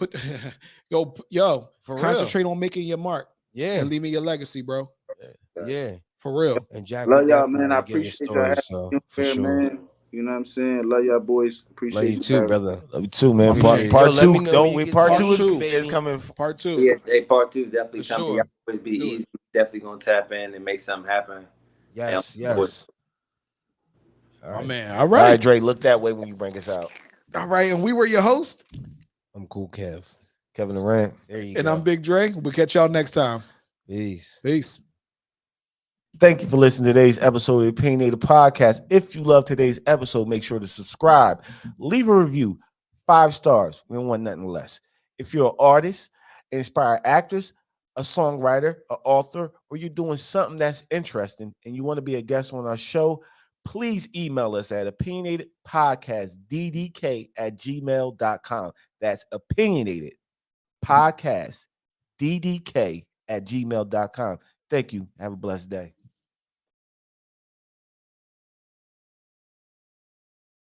concentrate on making your mark. Yeah. And leaving your legacy, bro. Yeah. For real. And Jack, Love we y'all, definitely man. I want to get your appreciate y'all having stories. So me for here, sure. man. You know what I'm saying? Love y'all, boys. Love Appreciate you too, having me. brother. Love you too, man. My Part, man. part Yo, let me two. know Don't when you we? get Part to two Part is, two. baby. coming. Part 2. Yeah, hey, part 2 definitely For coming. sure. Y'all always be Let's do it. easy. Definitely gonna tap in and make something happen. And Yes, yes. All My right. man. All All right, right. Dre. Look that way when you bring us out. All right. And we were your host. I'm cool, Kev. Kevin Durant. There you And go. I'm Big Dre. We'll catch y'all next time. Peace. Peace. Thank you for listening to today's episode of the Opinionated Podcast. If you love today's episode, make sure to subscribe, leave a review, 5 stars. We don't want nothing less. If you're an artist, inspired actress, a songwriter, an author, or you're doing something that's interesting and you want to be a guest on our show, please email us at opinionatedpodcastddk@gmail.com. That's opinionatedpodcastddk@gmail.com. Thank you. Have a blessed day.